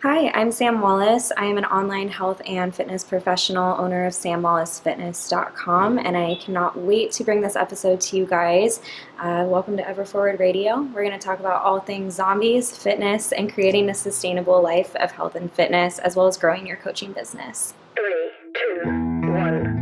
Hi, I'm Sam Wallace. I am an online health and fitness professional, owner of samwallacefitness.com, and I cannot wait to bring this episode to you guys. Welcome to Ever Forward Radio. We're going to talk about all things zombies, fitness, and creating a sustainable life of health and fitness, as well as growing your coaching business. 3, 2, 1.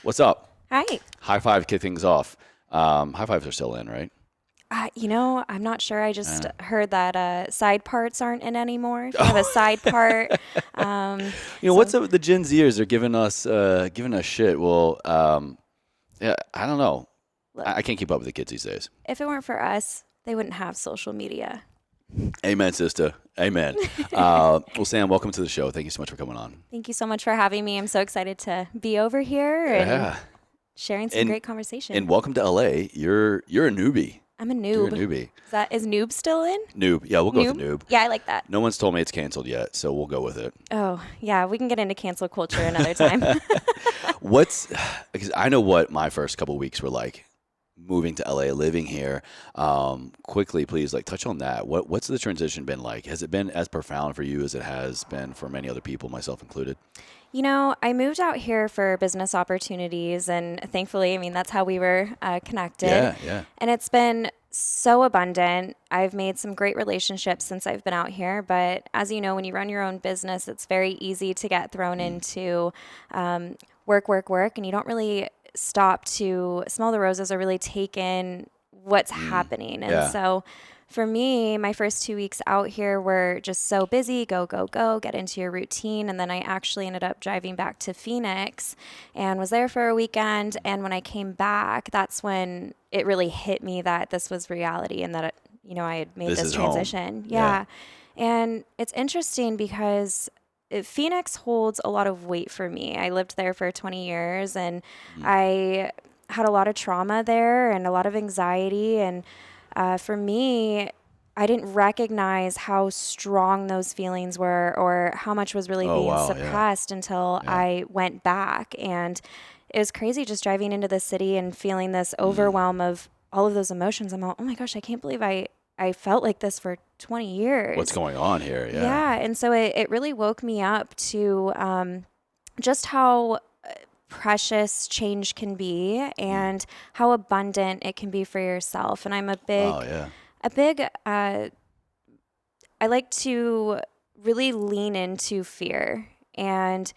What's up? Hi. High five, kick things off. High fives are still in, right? I'm not sure. I just heard that side parts aren't in anymore. If you have a side part. What's up with the Gen Zers? They're giving us shit. Well, yeah, I don't know. Look, I can't keep up with the kids these days. if it weren't for us, they wouldn't have social media. Amen, sister. Amen. Well, Sam, welcome to the show. Thank you so much for coming on. Thank you so much for having me. I'm so excited to be over here and Yeah. sharing some great conversation. And welcome to LA. You're a newbie. I'm a noob. You're a newbie. Is noob still in? Noob. Yeah, we'll go with noob. Yeah, I like that. No one's told me it's canceled yet, so we'll go with it. Oh, yeah, we can get into cancel culture another time. Because I know what my first couple weeks were like moving to LA, living here. Quickly, please, touch on that. What's the transition been like? Has it been as profound for you as it has been for many other people, myself included? I moved out here for business opportunities, and thankfully, that's how we were connected. Yeah. And it's been so abundant. I've made some great relationships since I've been out here, but as you know, when you run your own business, it's very easy to get thrown into work, and you don't really stop to smell the roses or really take in what's happening. And so for me, my first 2 weeks out here were just so busy, go, get into your routine. And then I actually ended up driving back to Phoenix and was there for a weekend. And when I came back, that's when it really hit me that this was reality and that, I had made this transition. Yeah. And it's interesting because Phoenix holds a lot of weight for me. I lived there for 20 years and I had a lot of trauma there and a lot of anxiety. And for me, I didn't recognize how strong those feelings were or how much was really being suppressed until I went back. And it was crazy just driving into the city and feeling this overwhelm of all of those emotions. I'm like, oh my gosh, I can't believe I felt like this for 20 years. What's going on here? Yeah. Yeah. And so it really woke me up to just how precious change can be and how abundant it can be for yourself. And I'm I like to really lean into fear. And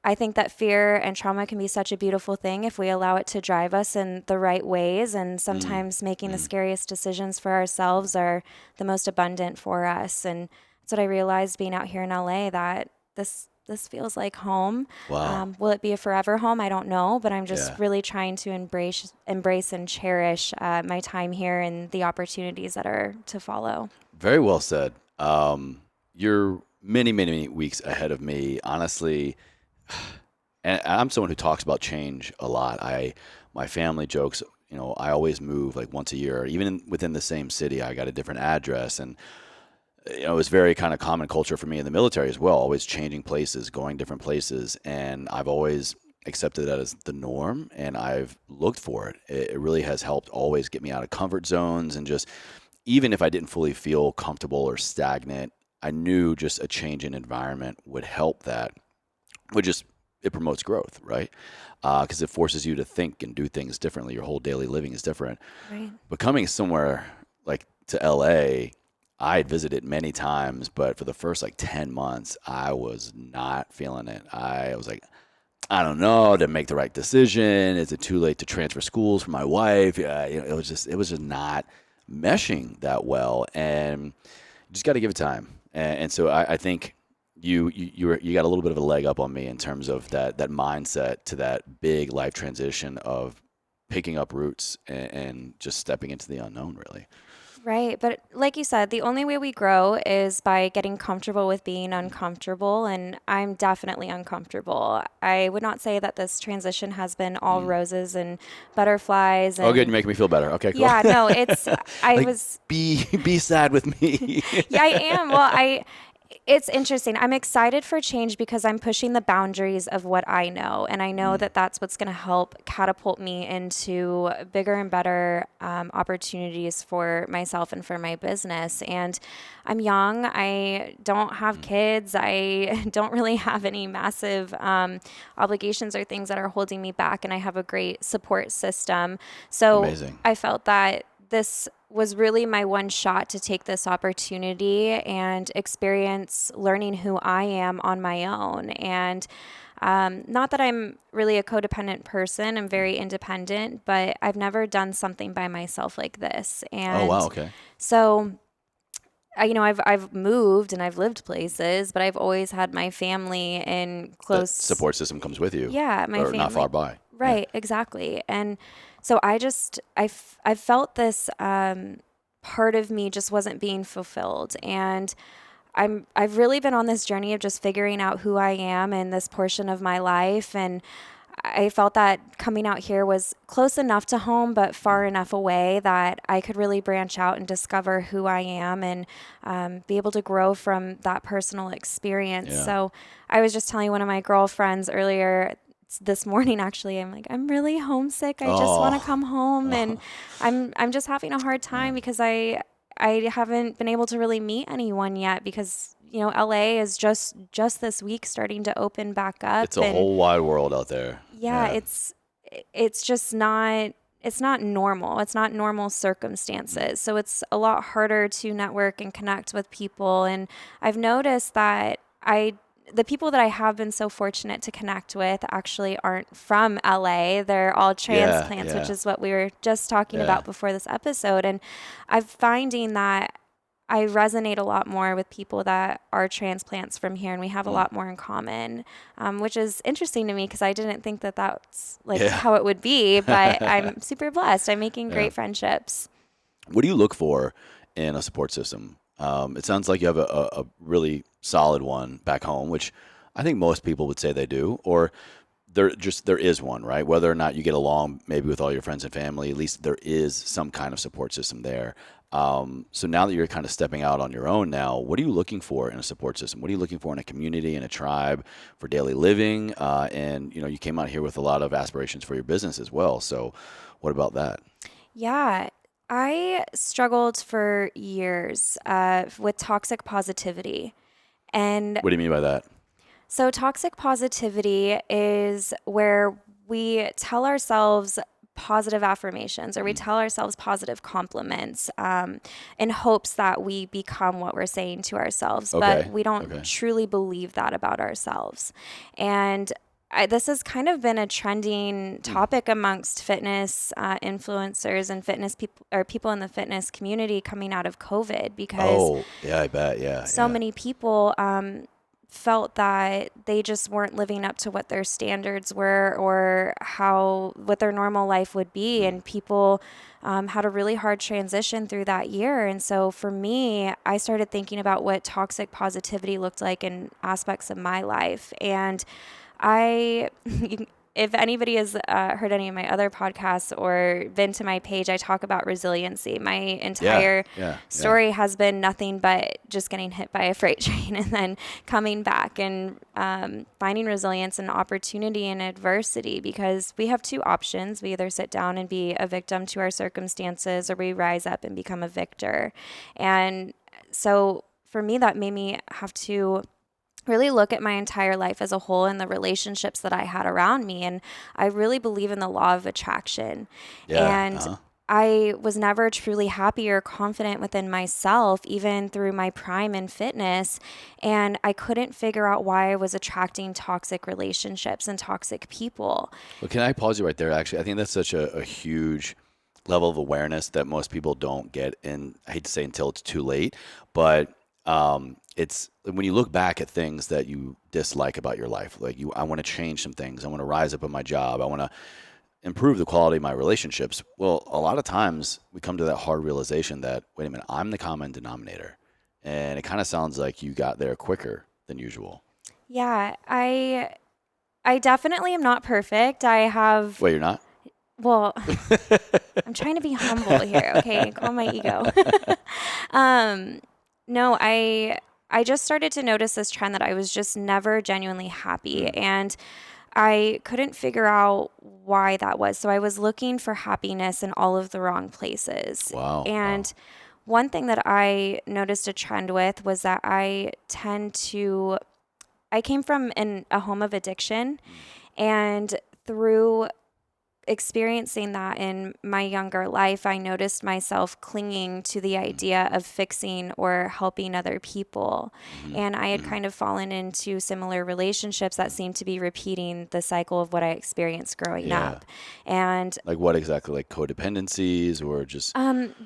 I think that fear and trauma can be such a beautiful thing if we allow it to drive us in the right ways. And sometimes making the scariest decisions for ourselves are the most abundant for us. And that's what I realized being out here in LA, that this feels like home. Wow. Will it be a forever home? I don't know, but I'm just really trying to embrace and cherish my time here and the opportunities that are to follow. Very well said. You're many, many weeks ahead of me, honestly. And I'm someone who talks about change a lot. My family jokes, I always move like once a year, even within the same city. I got a different address, and it was very kind of common culture for me in the military as well, always changing places, going different places. And I've always accepted that as the norm, and I've looked for it. It really has helped always get me out of comfort zones. And just, even if I didn't fully feel comfortable or stagnant, I knew just a change in environment would help that. It promotes growth, right? Because it forces you to think and do things differently. Your whole daily living is different. Right. But coming somewhere like to LA, I had visited many times, but for the first 10 months, I was not feeling it. I was like, I don't know, didn't make the right decision. Is it too late to transfer schools for my wife? It was just not meshing that well, and you just got to give it time. And so I think you got a little bit of a leg up on me in terms of that mindset to that big life transition of picking up roots and just stepping into the unknown, really. Right. But like you said, the only way we grow is by getting comfortable with being uncomfortable. And I'm definitely uncomfortable. I would not say that this transition has been all Mm. roses and butterflies. Oh, good. You're And making me feel better. Okay, cool. yeah, no, it's, I Like, was, be sad with me. yeah, I am. Well, it's interesting. I'm excited for change because I'm pushing the boundaries of what I know. And I know Mm, that that's what's going to help catapult me into bigger and better opportunities for myself and for my business. And I'm young. I don't have mm. kids. I don't really have any massive obligations or things that are holding me back. And I have a great support system. So Amazing. I felt that this was really my one shot to take this opportunity and experience learning who I am on my own. And not that I'm really a codependent person, I'm Mm. very independent, but I've never done something by myself like this. Oh, wow. And Okay. so, I've moved and I've lived places, but I've always had my family in That close, support system comes with you, yeah, my or not far family. by. Yeah. Right, exactly. And so I felt this part of me just wasn't being fulfilled. And I've really been on this journey of just figuring out who I am in this portion of my life. And I felt that coming out here was close enough to home, but Mm. far enough away that I could really branch out and discover who I am and be able to grow from that personal experience. Yeah. So I was just telling one of my girlfriends earlier this morning, actually, I'm like, I'm really homesick. I just want to Oh. come home, Oh. and I'm just having a hard Yeah. time because I haven't been able to really meet anyone yet because LA is just this week starting to open back up. It's a And whole wide world out there. yeah, Yeah. it's just not, it's not normal. It's not normal Mm. circumstances. So it's a lot harder to network and connect with people. And I've noticed that the people that I have been so fortunate to connect with actually aren't from LA. They're all Yeah. transplants, which Yeah. is what we were just talking Yeah. about before this episode. And I'm finding that I resonate a lot more with people that are transplants from here, and we have a Mm. lot more in common, which is interesting to me because I didn't think that that's like Yeah. how it would be. But I'm super blessed. I'm making Yeah. great friendships. What do you look for in a support system? It sounds like you have a really solid one back home, which I think most people would say they do, or there is one, right? Whether or not you get along maybe with all your friends and family, at least there is some kind of support system there. So now that you're kind of stepping out on your own now, what are you looking for in a support system? What are you looking for in a community, in a tribe, for daily living? And you came out here with a lot of aspirations for your business as well. So what about that? Yeah. I struggled for years with toxic positivity. And What do you mean by that? so, toxic positivity is where we tell ourselves positive affirmations or we Mm. tell ourselves positive compliments in hopes that we become what we're saying to ourselves, but Okay. we don't Okay. truly believe that about ourselves. And this has kind of been a trending Mm. topic amongst fitness influencers and fitness people or people in the fitness community coming out of COVID because Oh, yeah, I bet. Yeah. so Yeah. many people felt that they just weren't living up to what their standards were or what their normal life would be. Mm. And people had a really hard transition through that year. And so for me, I started thinking about what toxic positivity looked like in aspects of my life. And I, if anybody has heard any of my other podcasts or been to my page, I talk about resiliency. My Yeah. entire Yeah. Yeah. story has been nothing but just getting hit by a freight train and then coming back and finding resilience and opportunity in adversity because we have two options. We either sit down and be a victim to our circumstances or we rise up and become a victor. And so for me, that made me have to really look at my entire life as a whole and the relationships that I had around me. And I really believe in the law of attraction. Yeah. And Uh-huh. I was never truly happy or confident within myself, even through my prime in fitness. And I couldn't figure out why I was attracting toxic relationships and toxic people. Well, can I pause you right there? Actually, I think that's such a huge level of awareness that most people don't get. And I hate to say until it's too late, but it's when you look back at things that you dislike about your life, like I want to change some things. I want to rise up in my job. I want to improve the quality of my relationships. Well, a lot of times we come to that hard realization that, wait a minute, I'm the common denominator. And it kind of sounds like you got there quicker than usual. Yeah, I definitely am not perfect. I have, Wait, you're not? well, I'm trying to be humble here, okay? Calm my ego. um, no, I just started to notice this trend that I was just never genuinely happy, Mm, and I couldn't figure out why that was. So I was looking for happiness in all of the wrong places. wow. Wow. And one thing that I noticed a trend with was that I came from a home of addiction, Mm, and through experiencing that in my younger life, I noticed myself clinging to the mm, idea of fixing or helping other people. mhm, And I had mhm, kind of fallen into similar relationships that mm. seemed to be repeating the cycle of what I experienced growing Yeah. up. And Like what exactly? Like codependencies or just,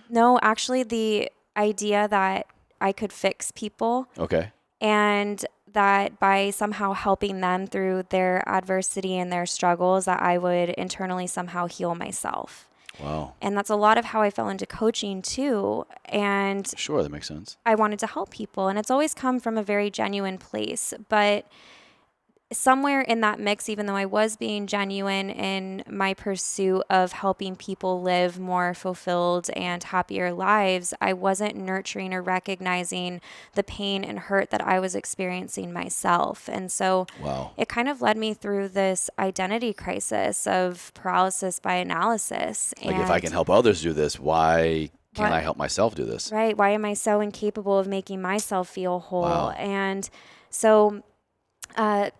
no, actually, the idea that I could fix people okay. and that by somehow helping them through their adversity and their struggles that I would internally somehow heal myself. Wow. And that's a lot of how I fell into coaching too. And Sure, that makes sense. I wanted to help people, and it's always come from a very genuine place, but somewhere in that mix, even though I was being genuine in my pursuit of helping people live more fulfilled and happier lives, I wasn't nurturing or recognizing the pain and hurt that I was experiencing myself. And so Wow. it kind of led me through this identity crisis of paralysis by analysis. Like if I And can help others do this, why can't what, I help myself do this? right? Why am I so incapable of making myself feel whole? Wow. And so, uh,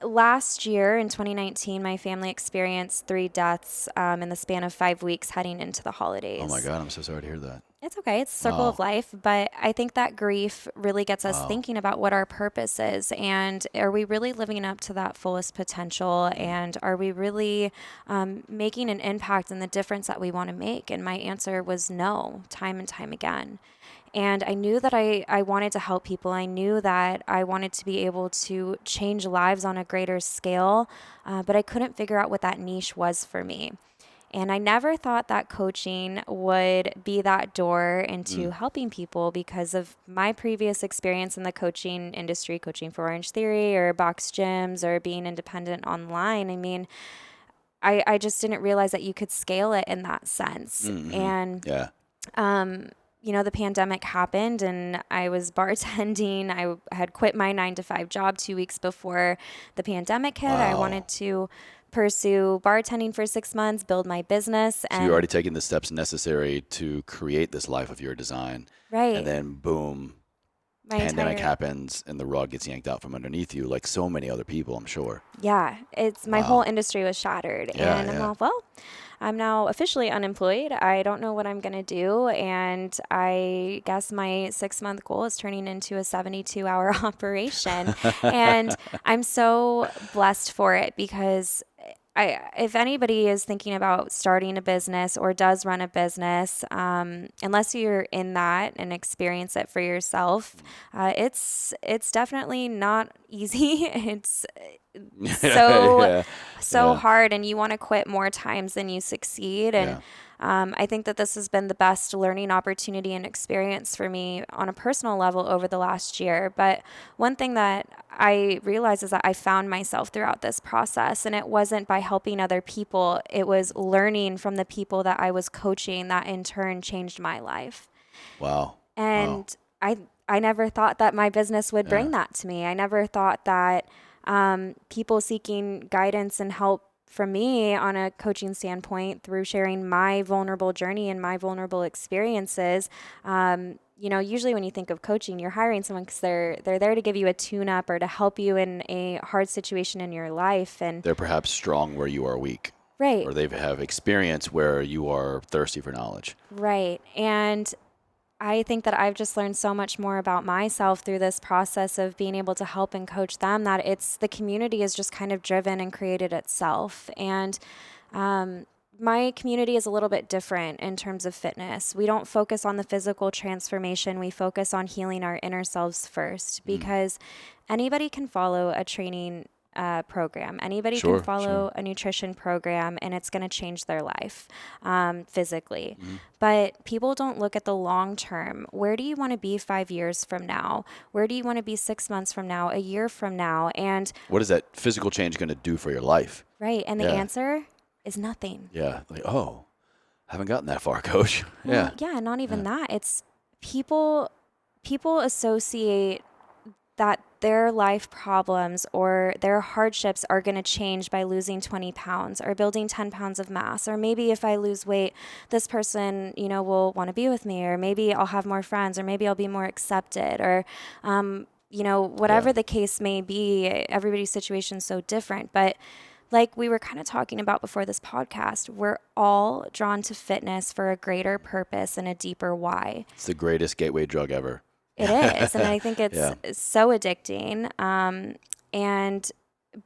last year in 2019, my family experienced 3 deaths in the span of 5 weeks heading into the Oh my holidays. God, I'm so sorry to hear that. It's okay, it's a circle of Wow. life, but I think that grief really gets us Wow. thinking about what our purpose is, and are we really living up to that fullest potential, Mm, and are we really making an impact and the difference that we want to make? And my answer was no, time and time again. And I knew that I wanted to help people. I knew that I wanted to be able to change lives on a greater scale, but I couldn't figure out what that niche was for me. And I never thought that coaching would be that door into mm. helping people because of my previous experience in the coaching industry, coaching for Orange Theory or box gyms or being independent online. I mean, I just didn't realize that you could scale it in that sense. Mm-hmm. And Yeah. um, the pandemic happened and I was bartending. I had quit my 9 to 5 job 2 weeks before the pandemic hit. I Wow. wanted to pursue bartending for 6 months, build my business, So you're and already taking the steps necessary to create this life of your design. And right, then boom, my pandemic entire happens and the rug gets yanked out from underneath you like so many other people, I'm sure. yeah, it's my whole Wow. industry was shattered. Yeah, And I'm yeah. all, well, I'm now officially unemployed. I don't know what I'm going to do. And I guess my 6 month goal is turning into a 72-hour operation. And I'm so blessed for it because if anybody is thinking about starting a business or does run a business, unless you're in that and experience it for yourself, it's definitely not easy. It's so Yeah. so Yeah. hard, and you want to quit more times than you succeed. And Yeah. I think that this has been the best learning opportunity and experience for me on a personal level over the last year. But one thing that I realized is that I found myself throughout this process, and it wasn't by helping other people, it was learning from the people that I was coaching that in turn changed my life. Wow. Wow. And I never thought that my business would Yeah. bring that to me. I never thought that people seeking guidance and help from me on a coaching standpoint through sharing my vulnerable journey and my vulnerable experiences. Usually when you think of coaching, you're hiring someone because they're there to give you a tune up or to help you in a hard situation in your life. And They're perhaps strong where you are weak, right, or they have experience where you are thirsty for knowledge. right. And I think that I've just learned so much more about myself through this process of being able to help and coach them that it's the community is just kind of driven and created itself. And my community is a little bit different in terms of fitness. We don't focus on the physical transformation. We focus on healing our inner selves first Mm. because anybody can follow a training program. Anybody can Sure, sure. follow a nutrition program and it's going to change their life physically. Mm-hmm. But people don't look at the long term. Where do you want to be 5 years from now? Where do you want to be 6 months from now, a year from now? And What is that physical change going to do for your life? right. And the Yeah. answer is nothing. Yeah. Like, oh, haven't gotten that far, coach. Well, Yeah. yeah, not even Yeah. that. It's people associate that their life problems or their hardships are going to change by losing 20 pounds or building 10 pounds of mass. Or maybe if I lose weight, this person, will want to be with me, or maybe I'll have more friends, or maybe I'll be more accepted, or, Yeah. whatever the case may be. Everybody's situation is so different. But like we were kind of talking about before this podcast, we're all drawn to fitness for a greater purpose and a deeper why. It's the greatest gateway drug ever. It is. And I think it's Yeah. so addicting.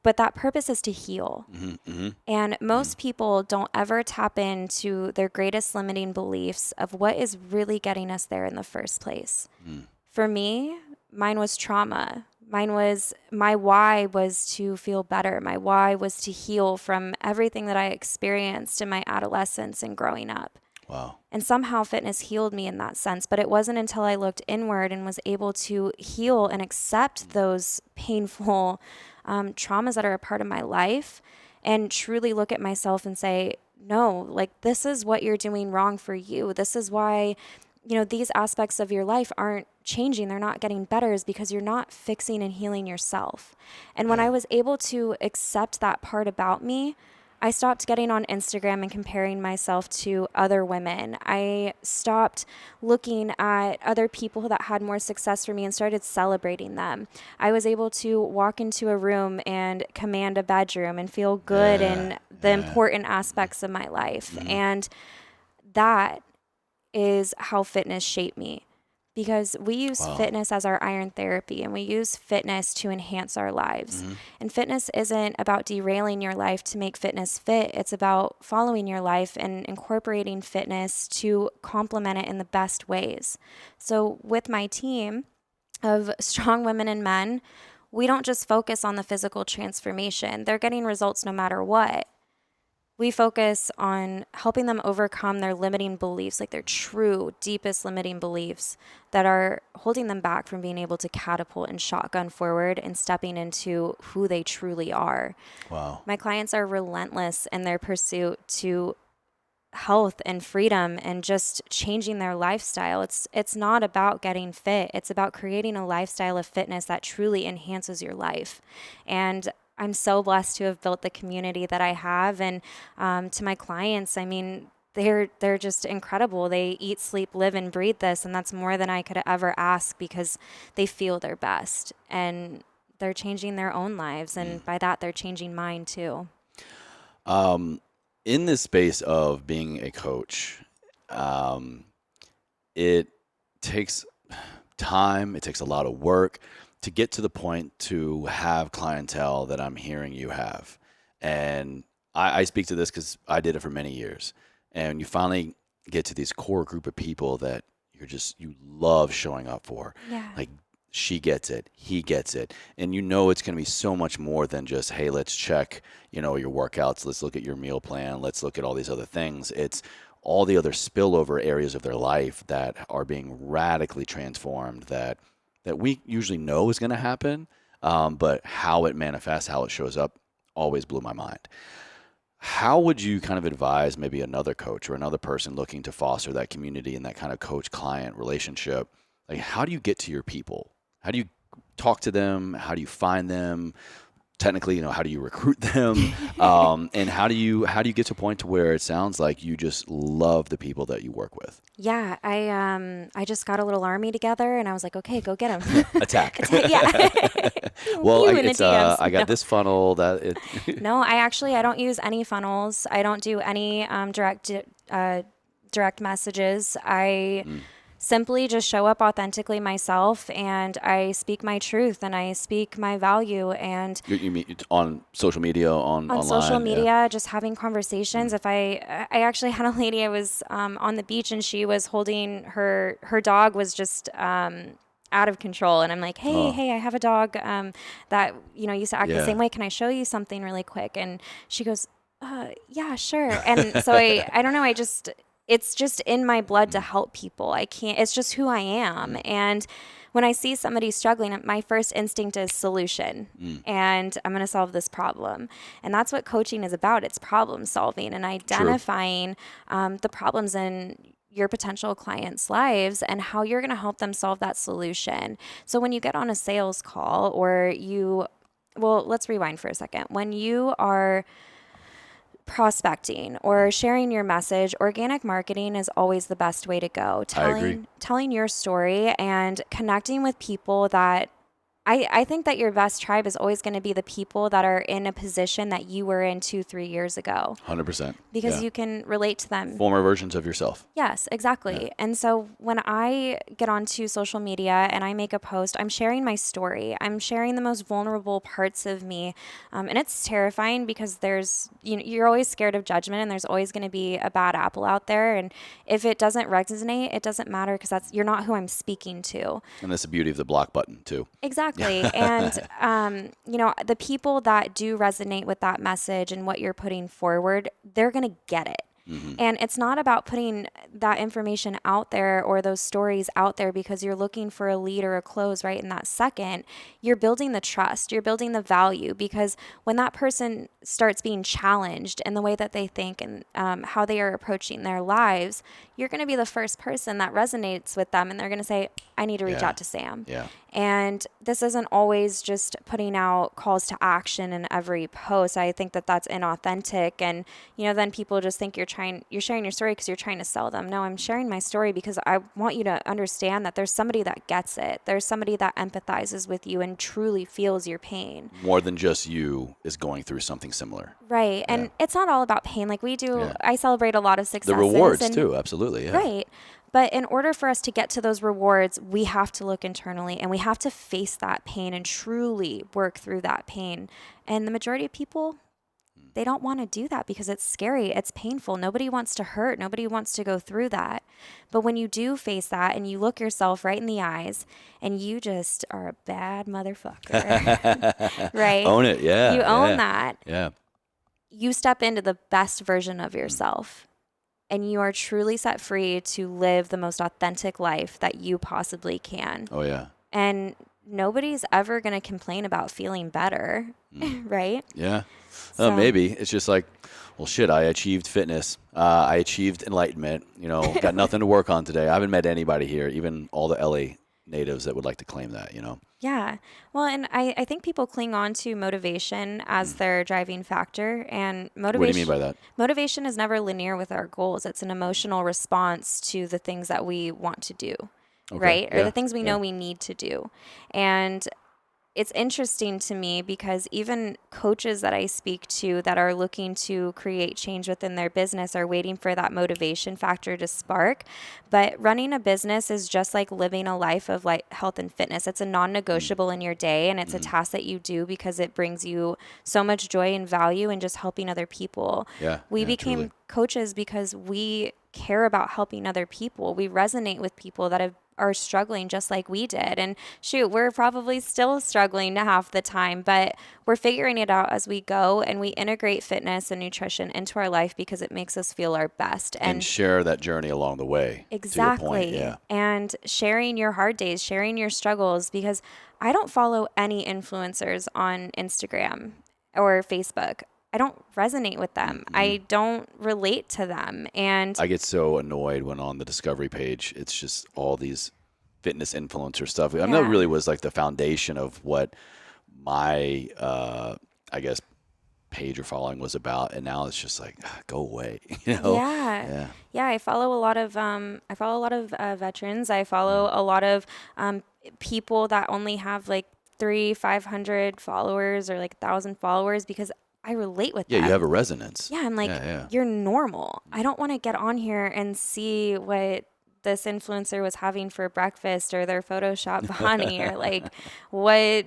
But that purpose is to heal. Mm-hmm, mm-hmm, And mm-hmm. most people don't ever tap into their greatest limiting beliefs of what is really getting us there in the first place. Mm. For me, mine was trauma. My why was to feel better. My why was to heal from everything that I experienced in my adolescence and growing up. Wow. And somehow fitness healed me in that sense. But it wasn't until I looked inward and was able to heal and accept those painful traumas that are a part of my life and truly look at myself and say, no, like this is what you're doing wrong for you. This is why, these aspects of your life aren't changing. They're not getting better is because you're not fixing and healing yourself. And when I Yeah. was able to accept that part about me, I stopped getting on Instagram and comparing myself to other women. I stopped looking at other people that had more success for me and started celebrating them. I was able to walk into a room and command a bedroom and feel good Yeah. in the Yeah. important aspects of my life. Mm-hmm. And that is how fitness shaped me. Because we use Wow. fitness as our iron therapy and we use fitness to enhance our lives. Mm-hmm. And fitness isn't about derailing your life to make fitness fit. It's about following your life and incorporating fitness to complement it in the best ways. So with my team of strong women and men, we don't just focus on the physical transformation. They're getting results no matter what. We focus on helping them overcome their limiting beliefs, like their true, deepest limiting beliefs that are holding them back from being able to catapult and shotgun forward and stepping into who they truly are. Wow. My clients are relentless in their pursuit to health and freedom and just changing their lifestyle. It's not about getting fit. It's about creating a lifestyle of fitness that truly enhances your life. And I'm so blessed to have built the community that I have. And to my clients, I mean, they're just incredible. They eat, sleep, live, and breathe this, and that's more than I could ever ask because they feel their best and they're changing their own lives, and by that, they're changing mine too. In this space of being a coach, um, it takes time, it takes a lot of work to get to the point to have clientele that I'm hearing you have. And I speak to this because I did it for many years. And you finally get to this core group of people that you love showing up for. Yeah. Like she gets it, he gets it. And you know it's going to be so much more than just, hey, let's check, your workouts, let's look at your meal plan, let's look at all these other things. It's all the other spillover areas of their life that are being radically transformed that we usually know is going to happen, but how it manifests, how it shows up, always blew my mind. How would you kind of advise maybe another coach or another person looking to foster that community and that kind of coach-client relationship? Like, how do you get to your people? How do you talk to them? How do you find them? Technically, how do you recruit them? And how do you get to a point to where it sounds like you just love the people that you work with? Yeah, I just got a little army together, and I was like, okay, go get them. Attack. Yeah. Well, You in the DMs. I got No. this funnel that it. No, I don't use any funnels. I don't do any direct messages. I simply just show up authentically myself, and I speak my truth and I speak my value. And You mean on social media, on online? social media, Yeah. just having conversations. If I actually had a lady, I was on the beach and she was holding her dog was just out of control. And I'm like, hey, Oh, hey, I have a dog that, used to act the yeah. same way. Can I show you something really quick? And she goes, yeah, sure. And so I don't know. It's just in my blood to Mm, help people. I can't, it's just who I am. mm, And when I see somebody struggling, my first instinct is solution. mm. And I'm going to solve this problem. And that's what coaching is about. It's problem solving and True. identifying the problems in your potential clients' lives and how you're going to help them solve that solution. So when you get on a sales call well, let's rewind for a second. When you are prospecting or sharing your message, organic marketing is always the best way to go. I agree. Telling your story and connecting with people that I think that your best tribe is always going to be the people that are in a position that you were in 2, 3 years ago 100%. because Yeah. you can relate to them. Former versions of yourself. Yes, Yeah. exactly. And so when I get onto social media and I make a post, I'm sharing my story. I'm sharing the most vulnerable parts of me. And it's terrifying because you're always scared of judgment and there's always going to be a bad apple out there. And if it doesn't resonate, it doesn't matter because you're not who I'm speaking to. And that's the beauty of the block button, too. Exactly. And, the people that do resonate with that message and what you're putting forward, they're going to get it. Hmm. And it's not about putting that information out there or those stories out there because you're looking for a lead or a close right in that second. You're building the trust, you're building the value because when that person starts being challenged in the way that they think and how they are approaching their lives, you're going to be the first person that resonates with them and they're going to say, I need to reach Yeah. out to Sam. Yeah. And this isn't always just putting out calls to action in every post. I think that that's inauthentic. And, then people just think you're sharing your story because you're trying to sell them. No, I'm sharing my story because I want you to understand that there's somebody that gets it. There's somebody that empathizes with you and truly feels your pain. More than just you is going through something similar. Right. Yeah. And it's not all about pain. Like Yeah. I celebrate a lot of The successes rewards, and too. Absolutely. Yeah. right. But in order for us to get to those rewards, we have to look internally and we have to face that pain and truly work through that pain. And the majority of people, they don't want to do that because it's scary. It's painful. Nobody wants to hurt. Nobody wants to go through that. But when you do face that and you look yourself right in the eyes and you just are a bad motherfucker, right? Own it. Yeah. You own Yeah. that. Yeah. You step into the best version of Mm. yourself and you are truly set free to live the most authentic life that you possibly can. Oh, yeah. And nobody's ever going to complain about feeling better, Mm. right? Yeah. So, Maybe. It's just like, well, shit, I achieved fitness. I achieved enlightenment. Got nothing to work on today. I haven't met anybody here, even all the LA natives that would like to claim that. yeah. Well, and I think people cling on to motivation as Mm. their driving factor. And What do you mean by that? motivation is never linear with our goals. It's an emotional response to the things that we want to do, Okay. right? Or Yeah. the things we Yeah. know we need to do. And it's interesting to me because even coaches that I speak to that are looking to create change within their business are waiting for that motivation factor to spark. But running a business is just like living a life of like health and fitness. It's a non-negotiable in your day and it's a Mm. task that you do because it brings you so much joy and value in just helping other people. Yeah. We Yeah, became truly. coaches because we care about helping other people. We resonate with people that are struggling just like we did. And shoot, we're probably still struggling half the time, but we're figuring it out as we go and we integrate fitness and nutrition into our life because it makes us feel our best. And share that journey along the way. Exactly. To your point. Yeah. And sharing your hard days, sharing your struggles, because I don't follow any influencers on Instagram or Facebook. I don't resonate with them. Mm-hmm. I don't relate to them. And I get so annoyed when on the discovery page, it's just all these fitness influencer stuff. I mean, that yeah. really was like the foundation of what my, I guess, page or following was about. And now it's just like, go away, Yeah. Yeah. Yeah, I follow a lot of veterans. I follow a lot of people that only have like 500 followers or like 1,000 followers because I relate with Yeah, them. you have a resonance. Yeah, I'm like, Yeah. you're normal. I don't want to get on here and see what this influencer was having for breakfast or their Photoshop body or like what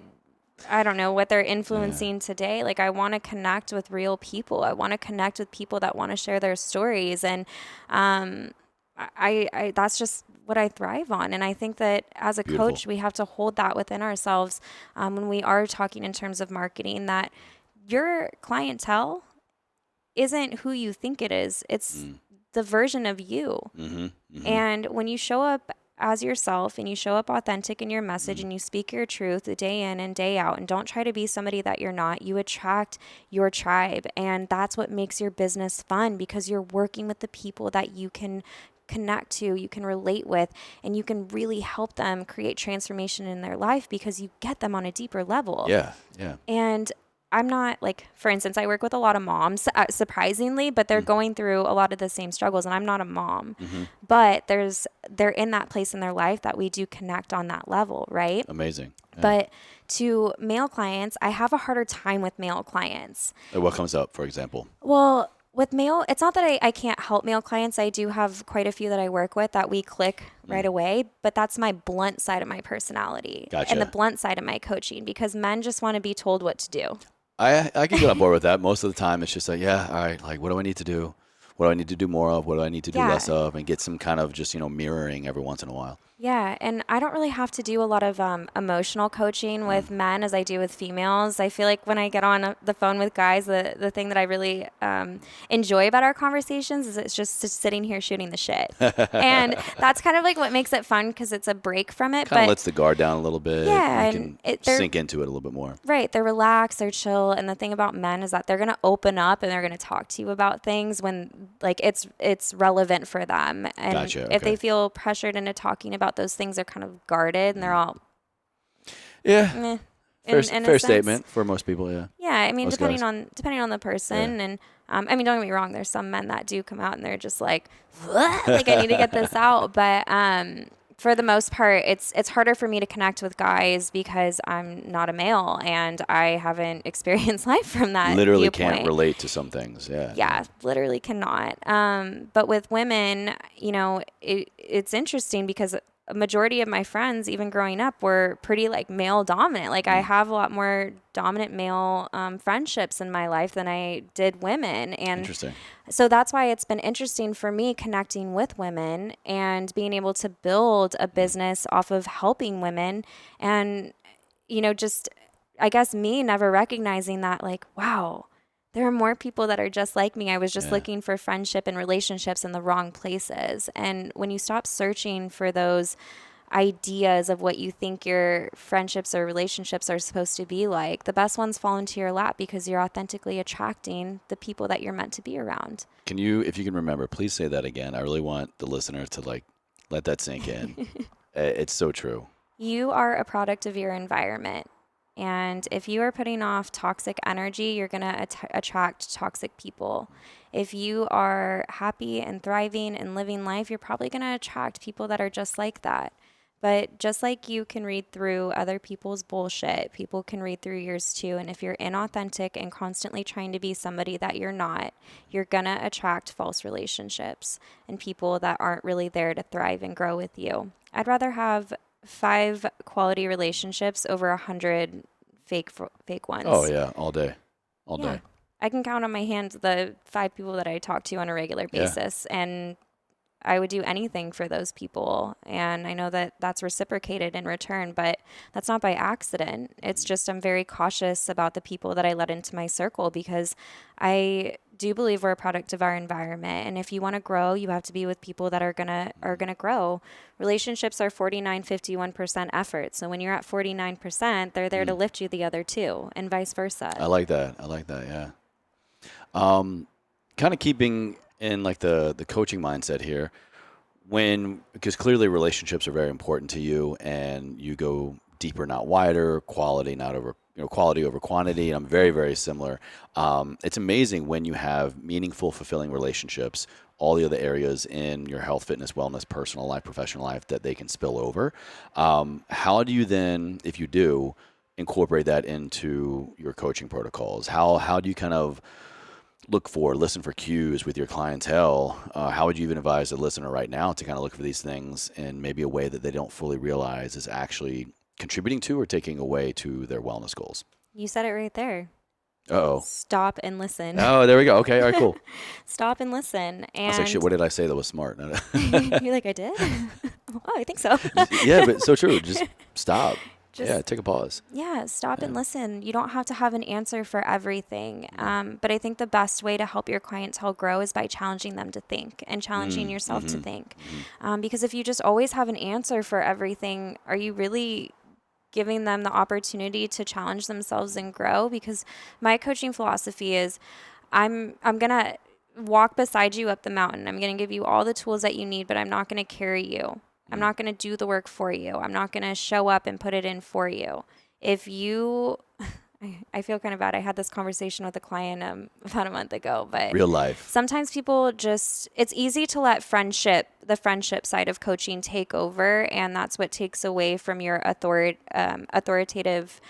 I don't know what they're influencing today. Like I want to connect with real people. I want to connect with people that want to share their stories. And I that's just what I thrive on. And I think that as a Beautiful. coach, we have to hold that within ourselves when we are talking in terms of marketing, that your clientele isn't who you think it is. It's the version of you. Mm-hmm. Mm-hmm. And when you show up as yourself and you show up authentic in your message Mm-hmm. and you speak your truth day in and day out and don't try to be somebody that you're not, you attract your tribe. And that's what makes your business fun, because you're working with the people that you can connect to, you can relate with, and you can really help them create transformation in their life because you get them on a deeper level. Yeah. Yeah. And I'm not like, for instance, I work with a lot of moms, surprisingly, but they're going through a lot of the same struggles. And I'm not a mom, Mm-hmm. but they're in that place in their life that we do connect on that level, right? Amazing. Yeah. But to male clients, I have a harder time with male clients. What comes up, for example? Well, with male, it's not that I can't help male clients. I do have quite a few that I work with that we click right away, but that's my blunt side of my personality Gotcha. and the blunt side of my coaching, because men just want to be told what to do. I can get on board with that. Most of the time, it's just like, yeah, all right, like, what do I need to do? What do I need to do more of? What do I need to do Yeah. less of? And get some kind of just, mirroring every once in a while. Yeah, and I don't really have to do a lot of emotional coaching with men as I do with females. I feel like when I get on the phone with guys, the thing that I really enjoy about our conversations is it's just sitting here shooting the shit. And that's kind of like what makes it fun, because it's a break from it. Kind of But lets the guard down a little bit. yeah, You and can sink into it a little bit more. right, they're relaxed, they're chill, and the thing about men is that they're gonna open up and they're gonna talk to you about things when like it's relevant for them. And Gotcha, if okay. they feel pressured into talking about those things, they're kind of guarded and they're all Yeah, meh, fair, in a fair sense. statement for most people, yeah. Yeah, I mean, Most depending guys. on the person, and I mean, don't get me wrong. There's some men that do come out and they're just like, like I need to get this out. But for the most part, it's harder for me to connect with guys because I'm not a male and I haven't experienced life from that Literally viewpoint. can't relate to some things, yeah. Yeah, literally cannot. But with women, it's interesting because a majority of my friends, even growing up, were pretty like male dominant. Like I have a lot more dominant male friendships in my life than I did women. And Interesting. so that's why it's been interesting for me connecting with women and being able to build a business off of helping women. And, just, I guess me never recognizing that, like, wow, there are more people that are just like me. I was just looking for friendship and relationships in the wrong places. And when you stop searching for those ideas of what you think your friendships or relationships are supposed to be like, the best ones fall into your lap because you're authentically attracting the people that you're meant to be around. Can you, if you can remember, please say that again. I really want the listener to like let that sink in. It's so true. You are a product of your environment. And if you are putting off toxic energy, you're going to attract toxic people. If you are happy and thriving and living life, you're probably going to attract people that are just like that. But just like you can read through other people's bullshit, people can read through yours too. And if you're inauthentic and constantly trying to be somebody that you're not, you're going to attract false relationships and people that aren't really there to thrive and grow with you. I'd rather have 5 quality relationships over 100 fake ones. Oh, yeah, all day. All Yeah. day. I can count on my hands the 5 people that I talk to on a regular basis, and I would do anything for those people. And I know that that's reciprocated in return, but that's not by accident. It's just I'm very cautious about the people that I let into my circle because I do believe we're a product of our environment. And if you want to grow, you have to be with people that are gonna grow. Relationships are 49-51% effort. So when you're at 49%, they're there to lift you the other 2, and vice versa. I like that. Yeah. Kind of keeping in like the coaching mindset here, because clearly relationships are very important to you, and you go deeper, not wider, quality, not over, quality over quantity. And I'm very, very similar. It's amazing when you have meaningful, fulfilling relationships, all the other areas in your health, fitness, wellness, personal life, professional life, that they can spill over. How do you then, if you do, incorporate that into your coaching protocols? How do you kind of listen for cues with your clientele? How would you even advise a listener right now to kind of look for these things in maybe a way that they don't fully realize is actually contributing to or taking away to their wellness goals? You said it right there. Uh-oh. Stop and listen. Oh, there we go. Okay, all right, cool. Stop and listen. I was like, shit, what did I say that was smart? You're like, I did? Oh, I think so. Yeah, but so true. Just stop. Yeah, Just take a pause. Yeah, stop Yeah. and listen. You don't have to have an answer for everything. Mm. But I think the best way to help your clientele grow is by challenging them to think and challenging Mm. yourself to Mm-hmm. think. Mm-hmm. Because if you just always have an answer for everything, are you really giving them the opportunity to challenge themselves and grow? Because my coaching philosophy is I'm going to walk beside you up the mountain. I'm going to give you all the tools that you need, but I'm not going to carry you. I'm Mm. not going to do the work for you. I'm not going to show up and put it in for you. If you, I feel kind of bad. I had this conversation with a client about a month ago, but Real life. sometimes people just, it's easy to let the friendship side of coaching take over. And that's what takes away from your authoritative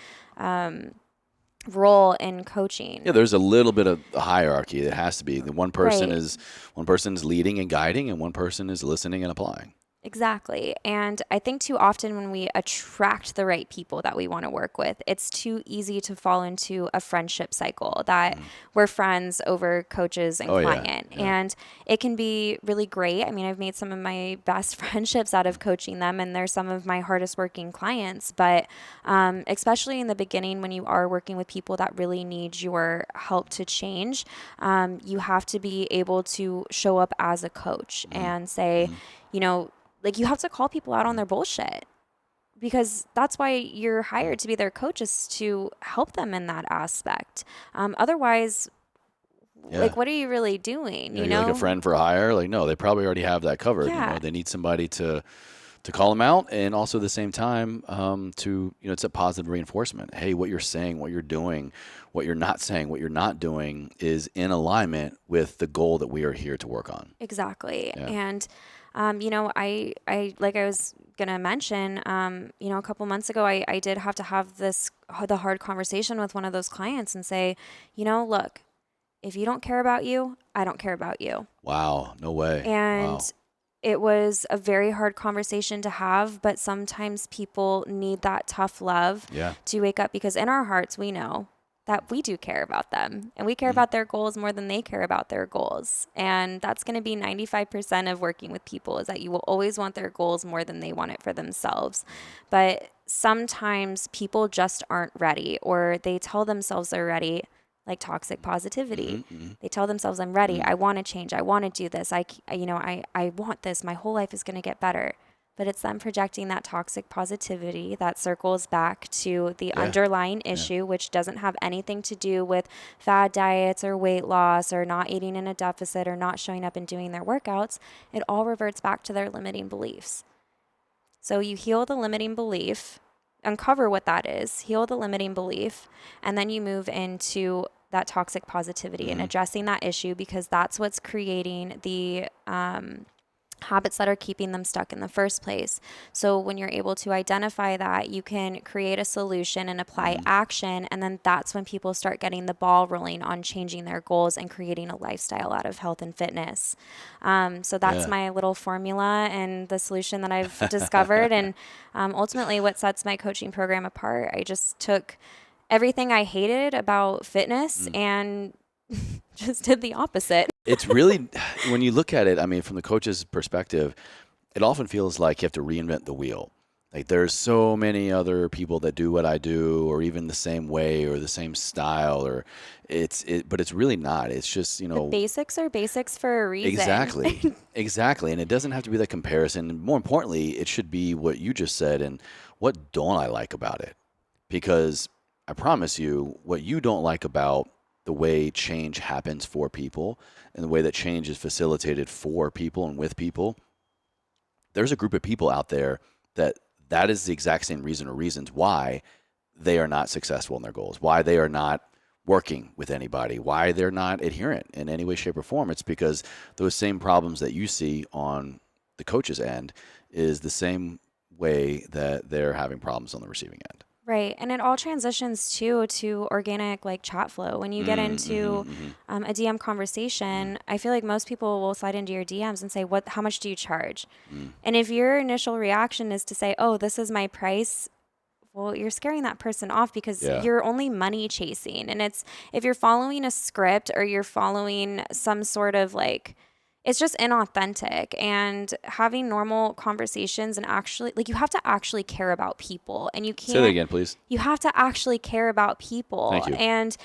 role in Yeah, coaching. there's a little bit of a hierarchy. It has to be. The Right. one person is leading and guiding, and one person is listening and applying. Exactly. And I think too often when we attract the right people that we want to work with, it's too easy to fall into a friendship cycle that Mm. we're friends over coaches and Oh yeah, client. yeah. And it can be really great. I mean, I've made some of my best friendships out of coaching them, and they're some of my hardest working clients. But especially in the beginning, when you are working with people that really need your help to change, you have to be able to show up as a coach Mm. and say, Mm. you know, like you have to call people out on Mm. their bullshit because that's why you're Mm. hired to be their coaches to help them in that aspect. Otherwise, Yeah. like, what are you really doing? Yeah, you're like a friend for hire. Like, no, they probably already have that covered. Yeah, They need somebody to call them out, and also at the same time, to it's a positive reinforcement. Hey, what you're saying, what you're doing, what you're not saying, what you're not doing is in alignment with the goal that we are here to work on. exactly. Yeah. And, I like I was gonna mention, a couple months ago, I did have to have the hard conversation with one of those clients and say, look, if you don't care about you, I don't care about you. Wow. No way. Wow. And it was a very hard conversation to have, but sometimes people need that tough love Yeah. to wake up because in our hearts, we know that we do care about them and we care Mhm. about their goals more than they care about their goals. And that's going to be 95% of working with people is that you will always want their goals more than they want it for themselves. But sometimes people just aren't ready or they tell themselves they're ready, like toxic positivity. Mhm. Mhm. They tell themselves, I'm ready. Mhm. I want to change. I want to do this. I want this. My whole life is going to get better. But it's them projecting that toxic positivity that circles back to the Yeah. underlying Yeah. issue, which doesn't have anything to do with fad diets or weight loss or not eating in a deficit or not showing up and doing their workouts. It all reverts back to their limiting beliefs. So you heal the limiting belief, uncover what that is, heal the limiting belief, and then you move into that toxic positivity and Mhm. addressing that issue because that's what's creating the habits that are keeping them stuck in the first place. So when you're able to identify that, you can create a solution and apply Mhm. action. And then that's when people start getting the ball rolling on changing their goals and creating a lifestyle out of health and fitness. So that's Yeah. my little formula and the solution that I've discovered. And ultimately, what sets my coaching program apart, I just took everything I hated about fitness Mm. and just did the opposite. It's really when you look at it, I mean, from the coach's perspective, it often feels like you have to reinvent the wheel. Like there's so many other people that do what I do, or even the same way, or the same style, or but it's really not. It's just The basics are basics for a reason. exactly, exactly, and it doesn't have to be that comparison. And more importantly, it should be what you just said, and what don't I like about it? Because I promise you, what you don't like about the way change happens for people and the way that change is facilitated for people and with people, there's a group of people out there that that is the exact same reason or reasons why they are not successful in their goals, why they are not working with anybody, why they're not adherent in any way, shape, or form. It's because those same problems that you see on the coach's end is the same way that they're having problems on the receiving end. Right. And it all transitions too to organic like chat flow. When you get into Mm-hmm. a DM conversation, I feel like most people will slide into your DMs and say, how much do you charge? Mm-hmm. And if your initial reaction is to say, oh, this is my price, well, you're scaring that person off because Yeah. you're only money chasing. And if you're following a script or you're following some sort of like, it's just inauthentic. And having normal conversations and actually, like, you have to actually care about people, and you Say that can't, again, please. you have to actually care about people. Thank you. And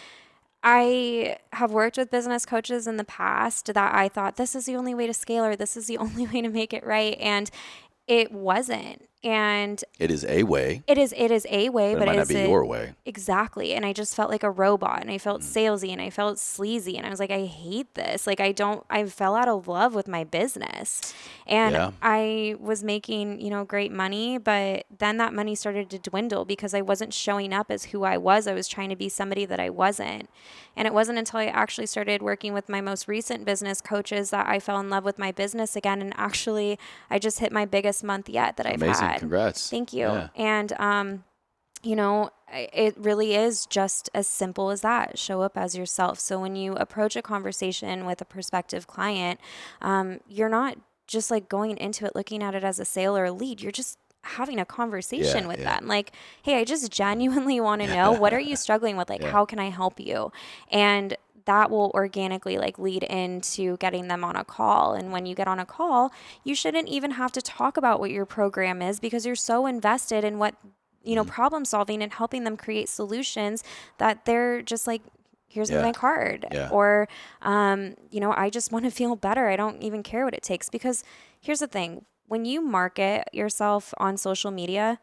I have worked with business coaches in the past that I thought this is the only way to scale, or this is the only way to make it right. And it wasn't. And It is a way, it is a way, but it but might not is be it your way. exactly? And I just felt like a robot, and I felt Mm. salesy, and I felt sleazy, and I was like, I hate this. Like, I fell out of love with my business, and Yeah. I was making, great money, but then that money started to dwindle because I wasn't showing up as who I was. I was trying to be somebody that I wasn't. And it wasn't until I actually started working with my most recent business coaches that I fell in love with my business again. And actually, I just hit my biggest month yet that I've Amazing. had. Congrats. Thank you. Yeah. And, it really is just as simple as that. Show up as yourself. So when you approach a conversation with a prospective client, you're not just like going into it looking at it as a sale or a lead. You're just having a conversation Yeah. with Yeah. them. Like, hey, I just genuinely want to know, what are you struggling with? Like, Yeah. how can I help you? And that will organically like lead into getting them on a call. And when you get on a call, you shouldn't even have to talk about what your program is, because you're so invested in what, problem solving and helping them create solutions, that they're just like, here's Yeah. my card. Yeah. Or, I just want to feel better. I don't even care what it takes. Because here's the thing, when you market yourself on social media,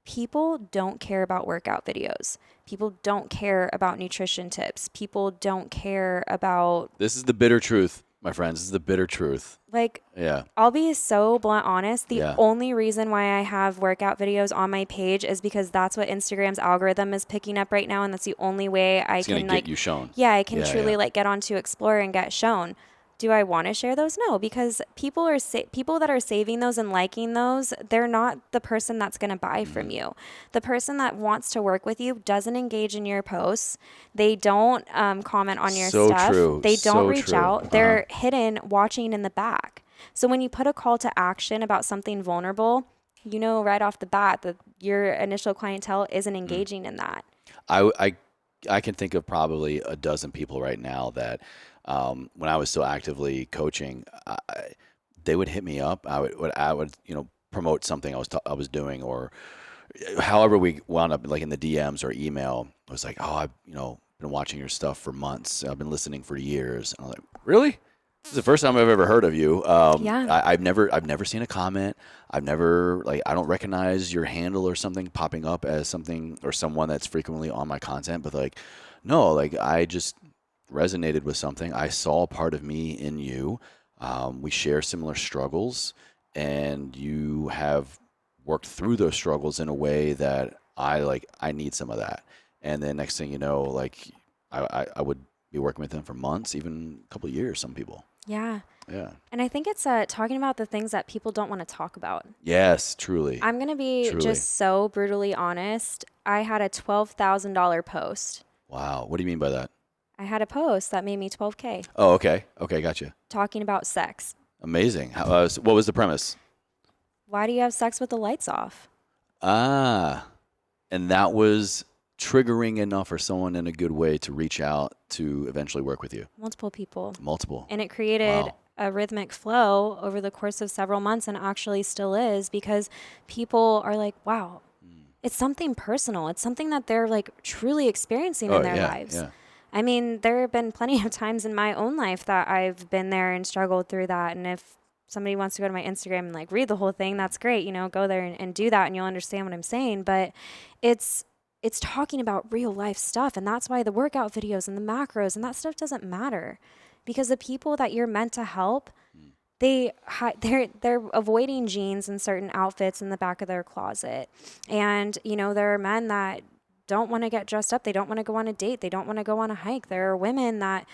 people don't care about workout videos. People don't care about nutrition tips. People don't care about, This is the bitter truth, my friends. This is the bitter truth. like, Yeah. I'll be so blunt honest. The Yeah. only reason why I have workout videos on my page is because that's what Instagram's algorithm is picking up right now. And that's the only way I It's gonna can, get like, you shown. yeah, I can Yeah. truly Yeah. like get onto Explore and get shown. Do I want to share those? No, because people that are saving those and liking those, they're not the person that's going to buy from you. The person that wants to work with you doesn't engage in your posts. They don't comment on your So stuff. true. They don't So reach true. out. They're hidden watching in the back. So when you put a call to action about something vulnerable, right off the bat that your initial clientele isn't engaging in that. I can think of probably a dozen people right now that when I was still actively coaching, they would hit me up. I would promote something I was doing, or however we wound up like in the DMs or email. I was like, oh, I've been watching your stuff for months. I've been listening for years. And I'm like, really? This is the first time I've ever heard of you. Yeah. I've never seen a comment. I've never I don't recognize your handle or something popping up as something or someone that's frequently on my content. But no, I just resonated with something. I saw a part of me in you. We share similar struggles, and you have worked through those struggles in a way that I need some of that. And then next thing you know, I would be working with them for months, even a couple of years, some people. Yeah. Yeah. And I think it's talking about the things that people don't want to talk about. Yes, truly. I'm going to be Truly. just so brutally honest. I had a $12,000 post. Wow. What do you mean by that? I had a post that made me $12K Oh, okay. Okay, gotcha. talking about sex. Amazing. What was the premise? Why do you have sex with the lights off? Ah, and that was triggering enough for someone in a good way to reach out to eventually work with you. Multiple people. Multiple. And it created Wow. a rhythmic flow over the course of several months, and actually still is, because people are like, wow, it's something personal. It's something that they're like truly experiencing in their lives. Yeah. I mean, there have been plenty of times in my own life that I've been there and struggled through that. And if somebody wants to go to my Instagram and like read the whole thing, that's great. Go there and do that, and you'll understand what I'm saying. But it's talking about real life stuff. And that's why the workout videos and the macros and that stuff doesn't matter, because the people that you're meant to help, they're avoiding jeans and certain outfits in the back of their closet. And, there are men that don't want to get dressed up. They don't want to go on a date. They don't want to go on a hike. There are women that,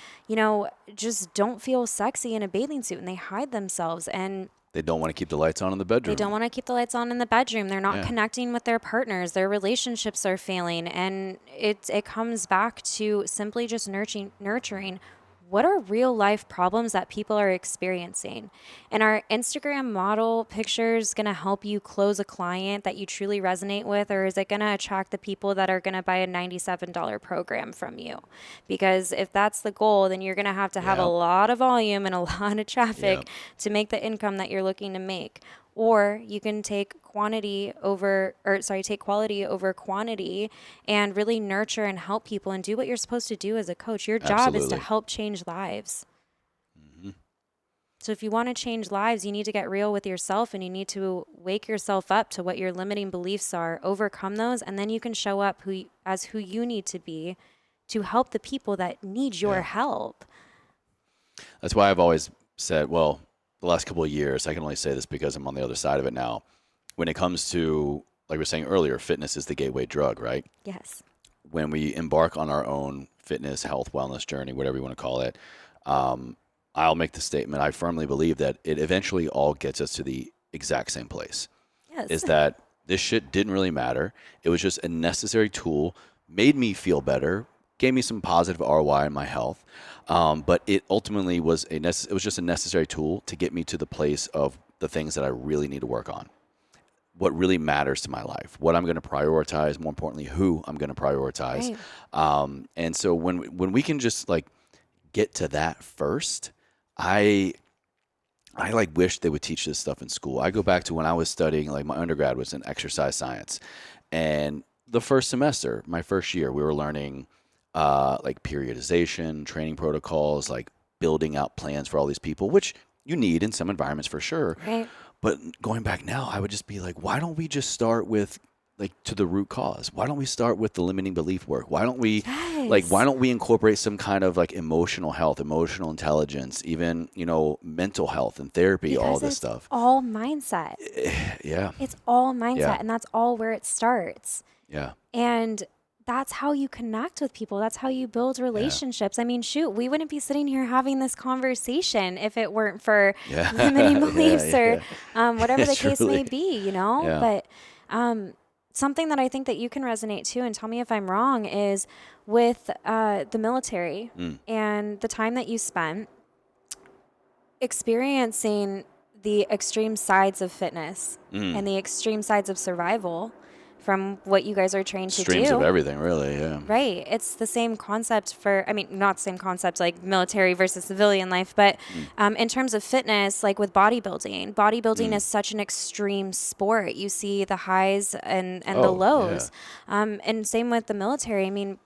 just don't feel sexy in a bathing suit, and they hide themselves, and They don't want to keep the lights on in the bedroom. they don't want to keep the lights on in the bedroom. They're not Yeah. connecting with their partners. Their relationships are failing. And it comes back to simply just nurturing what are real life problems that people are experiencing? And our Instagram model pictures going to help you close a client that you truly resonate with, or is it going to attract the people that are going to buy a $97 program from you? Because if that's the goal, then you're going to have a Yeah. lot of volume and a lot of Yeah. traffic to make the income that you're looking to make. Or you can take take quality over quantity and really nurture and help people and do what you're supposed to do as a coach. Your job is to Absolutely. help change lives. Hmm. So if you want to change lives, you need to get real with yourself and you need to wake yourself up to what your limiting beliefs are, overcome those, and then you can show up as who you need to be to help the people that need your Yeah. help. That's why I've always said, well, the last couple of years, I can only say this because I'm on the other side of it now. When it comes to, like we were saying earlier, fitness is the gateway drug, right? Yes. When we embark on our own fitness, health, wellness journey, whatever you want to call it, um, I'll make the statement. I firmly believe that it eventually all gets us to the exact same place. Yes. Is that this shit didn't really matter. It was just a necessary tool, made me feel better, gave me some positive ROI in my health. But it ultimately was it was just a necessary tool to get me to the place of the things that I really need to work on. What really matters to my life, what I'm going to prioritize, more importantly, who I'm going to prioritize. Right. And so when we can just like get to that first, I I like wish they would teach this stuff in school. I go back to when I was studying, like my undergrad was in exercise science. And the first semester, my first year, we were learning like periodization, training protocols, like building out plans for all these people, which you need in some environments for sure. Right. But going back now, I would just be like, why don't we just start with like to the root cause? Why don't we start with the limiting belief work? Why Yes. don't we incorporate some kind of like emotional health, emotional intelligence, even, mental health and therapy, all Because this it's stuff. all mindset. Yeah. It's all Yeah. mindset, and that's all where it starts. Yeah. And that's how you connect with people. That's how you build Yeah. relationships. I mean, shoot, we wouldn't be sitting here having this conversation if it weren't for Yeah. limiting Yeah. beliefs or Yeah. whatever the case may Truly. be, you know? Yeah. But something that I think that you can resonate to, and tell me if I'm wrong, is with the military Mm. and the time that you spent experiencing the extreme sides of fitness Mm. and the extreme sides of survival from what you guys are trained to Streams of do. everything, really. Yeah. Right. It's the same concept I mean, not the same concept like military versus civilian life, but Mm. in terms of fitness, like with bodybuilding Mm. is such an extreme sport. You see the highs and the Oh, yeah. lows. And same with the military. I mean,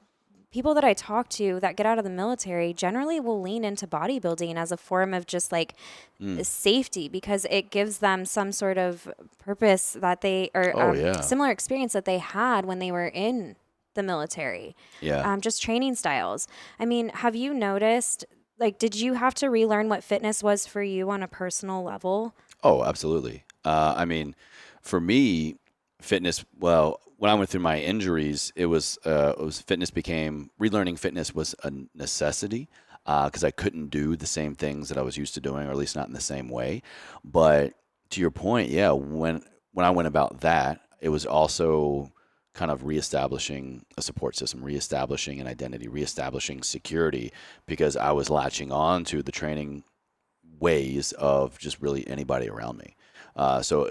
people that I talk to that get out of the military generally will lean into bodybuilding as a form of just like Mm. safety because it gives them some sort of purpose that or Oh, yeah. similar experience that they had when they were in the military, Yeah. just training styles. I mean, have you noticed, like, did you have to relearn what fitness was for you on a personal level? Oh, absolutely. I mean, for me, fitness. Well, when I went through my injuries, it was fitness became relearning fitness was a necessity because I couldn't do the same things that I was used to doing, or at least not in the same way. But to your point, yeah, when I went about that, it was also kind of reestablishing a support system, reestablishing an identity, reestablishing security, because I was latching on to the training ways of just really anybody around me. So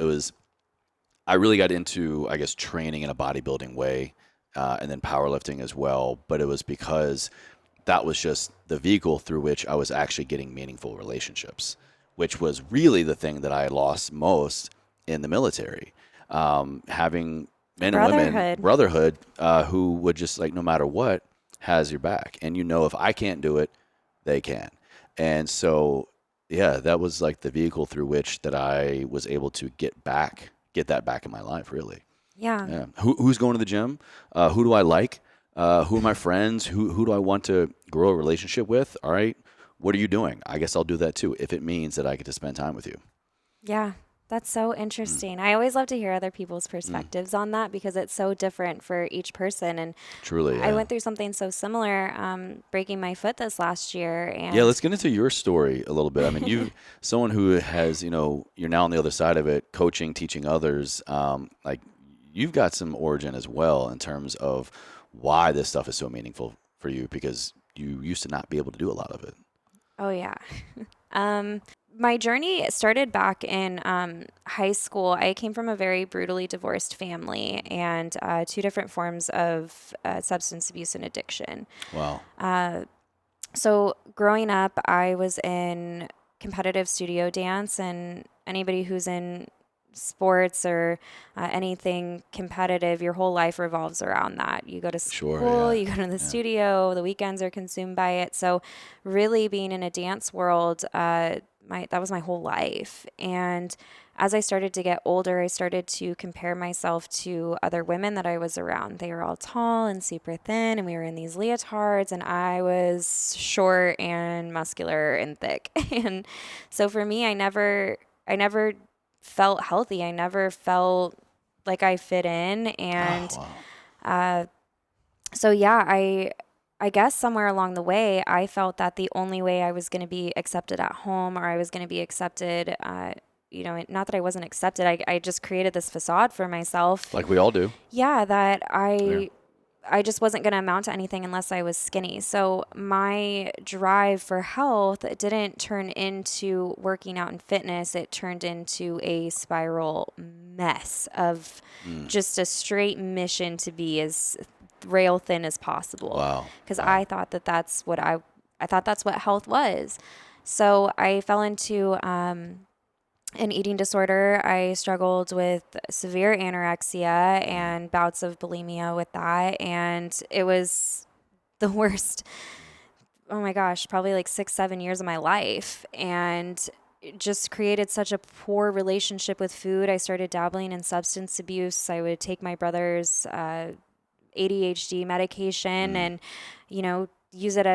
I really got into, I guess, training in a bodybuilding way and then powerlifting as well. But it was because that was just the vehicle through which I was actually getting meaningful relationships, which was really the thing that I lost most in the military. Having The men and women, brotherhood. brotherhood, who would just like, no matter what, has your back. And if I can't do it, they can. And so, yeah, that was like the vehicle through which that I was able to get that back in my life, really. Yeah. Yeah. Who's going to the gym? Who do I like? Who are my friends? Who do I want to grow a relationship with? All right. What are you doing? I guess I'll do that too, if it means that I get to spend time with you. Yeah, that's so Mm. interesting. I always love to hear other people's Mm. perspectives on that because it's so different for each person. And Truly, I yeah. went through something so similar, breaking my foot this last year. Yeah, And let's get into your story a little bit. I mean, someone who has, you're now on the other side of it, coaching, teaching others. Like you've got some origin as well in terms of why this stuff is so meaningful for you because you used to not be able to do a lot of it. Oh, yeah. Um, my journey started back in high school. I came from a very brutally divorced family and two different forms of substance abuse and addiction. Wow. So growing up, I was in competitive studio dance, and anybody who's in sports or anything competitive, your whole life revolves around that. You go to Sure. school, Yeah. you go to the Yeah. studio, the weekends are consumed by it. So really being in a dance world, my that was my whole life. And as I started to get older, I started to compare myself to other women that I was around. They were all tall and super thin, and we were in these leotards, and I was short and muscular and thick. And so for me, I never felt healthy. I never felt like I fit in. Oh, And wow. uh, so yeah, I guess somewhere along the way, I felt that the only way I was going to be accepted at home, or I was going to be accepted, not that I wasn't accepted, I just created this facade for myself. Like we all do. Yeah, that Yeah. I just wasn't going to amount to anything unless I was skinny. So my drive for health didn't turn into working out and fitness. It turned into a spiral mess of Mm. just a straight mission to be as rail thin as possible. Wow. Because I Wow. thought that I thought that's what health was. So I fell into an eating disorder. I struggled with severe anorexia Mm. and bouts of bulimia with that. And it was the worst, oh my gosh, probably like 6, 7 years of my life. And it just created such a poor relationship with food. I started dabbling in substance abuse. I would take my brother's ADHD medication Mm. and, use it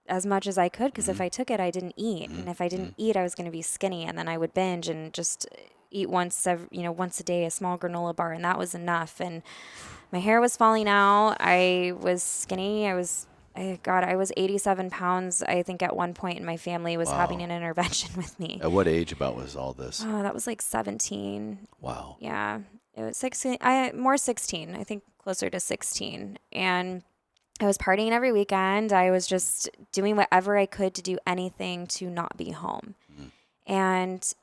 as much as I could, because if Mm. I took it, I didn't eat. Mm. And if I Mm. didn't eat, I was going to be skinny. And then I would binge and just eat once a day, a small granola bar. And that was enough. And my hair was falling out. I was skinny. I was 87 pounds. I think at one point in my family was having Wow. an intervention with me. At what age about was all this? Oh, that was like 17. Wow. Yeah. It was 16. More 16. I think closer to 16. And I was partying every weekend. I was just doing whatever I could to do anything to not be home. Mm. And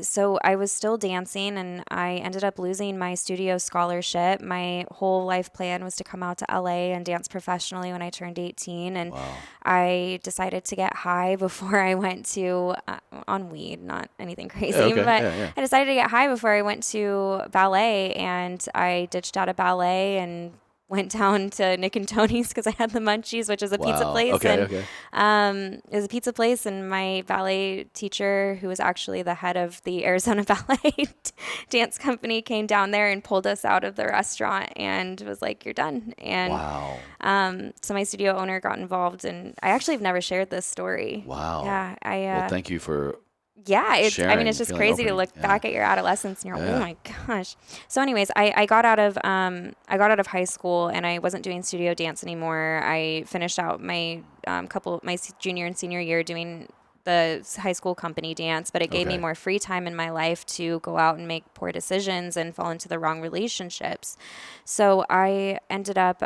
so I was still dancing, and I ended up losing my studio scholarship. My whole life plan was to come out to LA and dance professionally when I turned 18. And Wow. I decided to get high before I went to, on weed, not anything Yeah, crazy, okay. but Yeah, yeah. I decided to get high before I went to ballet, and I ditched out of ballet and went down to Nick and Tony's because I had the munchies, which is a pizza Wow. place. Okay, And okay. it was a pizza place, and my ballet teacher, who was actually the head of the Arizona Ballet dance company, came down there and pulled us out of the restaurant and was like, "You're done." And Wow. so my studio owner got involved, and I actually have never shared this story. Wow. Yeah, Well, thank you for yeah, sharing, it's just feeling crazy to open. look Yeah. back at your adolescence and you're like, oh Yeah. my gosh. So anyways, I got out of high school, and I wasn't doing studio dance anymore. I finished out my junior and senior year doing the high school company dance, but it gave me Okay. more free time in my life to go out and make poor decisions and fall into the wrong relationships. So I ended up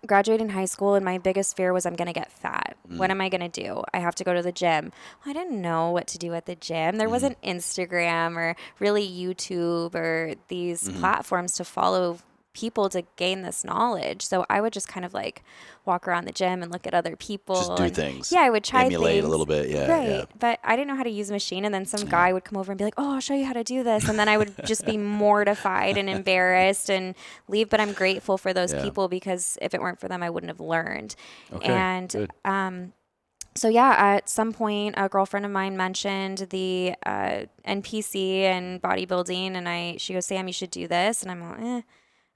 graduating high school, and my biggest fear was I'm going to get fat. What Mm. am I going to do? I have to go to the gym. Well, I didn't know what to do at the gym. There Mm. wasn't Instagram or really YouTube or these Mm. platforms to follow people to gain this knowledge. So I would just kind of like walk around the gym and look at other Just people, do and things. yeah, I would try Emulate a things. little bit. Yeah, yeah. Right. But I didn't know how to use a machine. And then some Yeah. guy would come over and be like, "Oh, I'll show you how to do this." And then I would just be mortified and embarrassed and leave. But I'm grateful for those Yeah. people, because if it weren't for them, I wouldn't have learned. Okay. And Good. so yeah, at some point, a girlfriend of mine mentioned the NPC and bodybuilding, and she goes, "Sam, you should do this." And I'm like,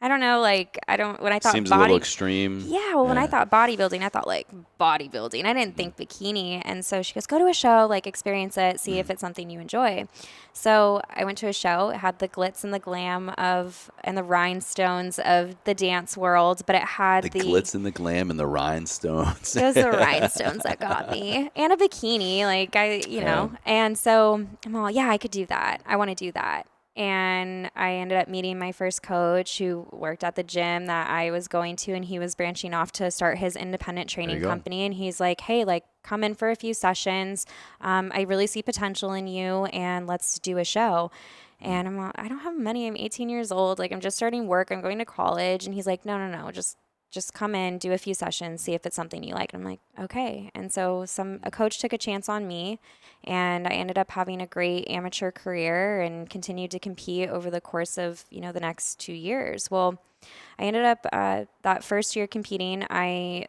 I don't know. Like, I don't. When I thought Seems a little extreme. yeah, well, when I Yeah. thought bodybuilding, I thought like bodybuilding. I didn't think bikini. And so she goes, "Go to a show, like experience it, see if it's something you enjoy." So I went to a show. It had the glitz and the glam and the rhinestones of the dance world, but it had The glitz and the glam and the rhinestones. it was the rhinestones that got me, and a bikini, like Yeah. And so I'm all, yeah, I could do that. I want to do that. and I ended up meeting my first coach who worked at the gym that I was going to, and he was branching off to start his independent There you training go. company. And he's like, hey, like, come in for a few sessions. I really see potential in you, and let's do a show. Mm. And I don't have money. I'm 18 years old. Like, I'm just starting work. I'm going to college. And he's like, no, no, no, just come in, do a few sessions, see if it's something you like. And I'm like, okay. And so a coach took a chance on me, and I ended up having a great amateur career and continued to compete over the course of, the next 2 years. Well, I ended up that first year competing, I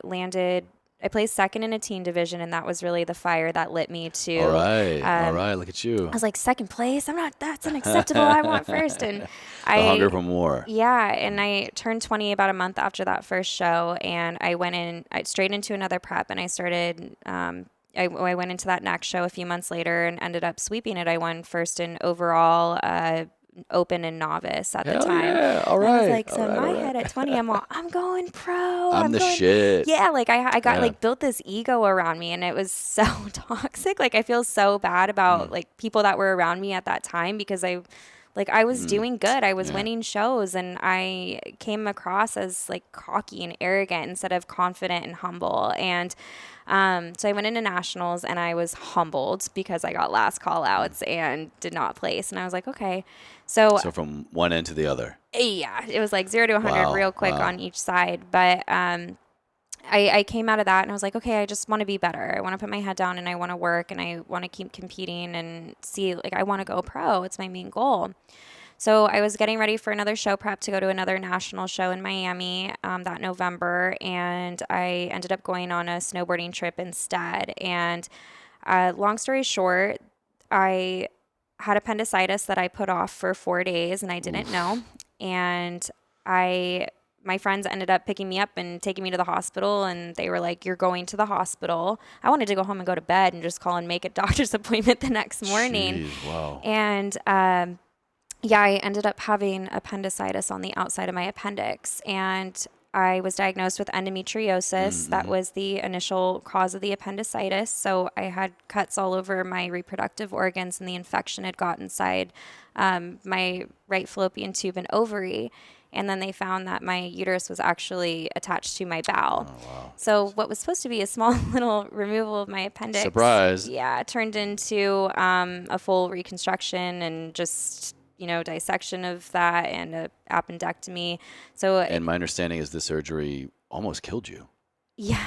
placed second in a teen division, and that was really the fire that lit me All to right. All um, right. Look at I you. was like, second place? That's unacceptable. I want first. And The hunger I, for more. yeah, and I turned 20 about a month after that first show, and I went straight into another prep, and I started, I went into that next show a few months later and ended up sweeping it. I won first in overall, open and novice at the Hell time. yeah. All And I was right. like, All so in right. my All head right. at 20, I'm going pro. I'm I'm the going, shit. yeah, like I got Yeah. like built this ego around me, and it was so toxic. Like I feel so bad about Mm. like people that were around me at that time because I was Mm. doing good. I was Yeah. winning shows, and I came across as like cocky and arrogant instead of confident and humble. And so I went into nationals, and I was humbled because I got last call Mm. outs and did not place. And I was like, okay. So So from one end to the other. yeah, it was like 0 to 100 Wow. real quick Wow. on each side. But I came out of that, and I was like, okay, I just want to be better. I want to put my head down, and I want to work, and I want to keep competing and see, like, I want to go pro. It's my main goal. So I was getting ready for another show prep to go to another national show in Miami that November, and I ended up going on a snowboarding trip instead. And long story short, I had appendicitis that I put off for 4 days, and I didn't Oof. know. And I my friends ended up picking me up and taking me to the hospital, and they were like, you're going to the hospital. I wanted to go home and go to bed and just call and make a doctor's appointment the next morning. Jeez. Wow. And yeah, I ended up having appendicitis on the outside of my appendix, and I was diagnosed with endometriosis. That Mm-hmm. was the initial cause of the appendicitis. So I had cuts all over my reproductive organs, and the infection had got inside my right fallopian tube and ovary. And then they found that my uterus was actually attached to my bowel. Oh, wow. So what was supposed to be a small little removal of my appendix, Surprise. yeah, turned into a full reconstruction and just dissection of that and a appendectomy. So And my understanding is the surgery almost killed you. yeah.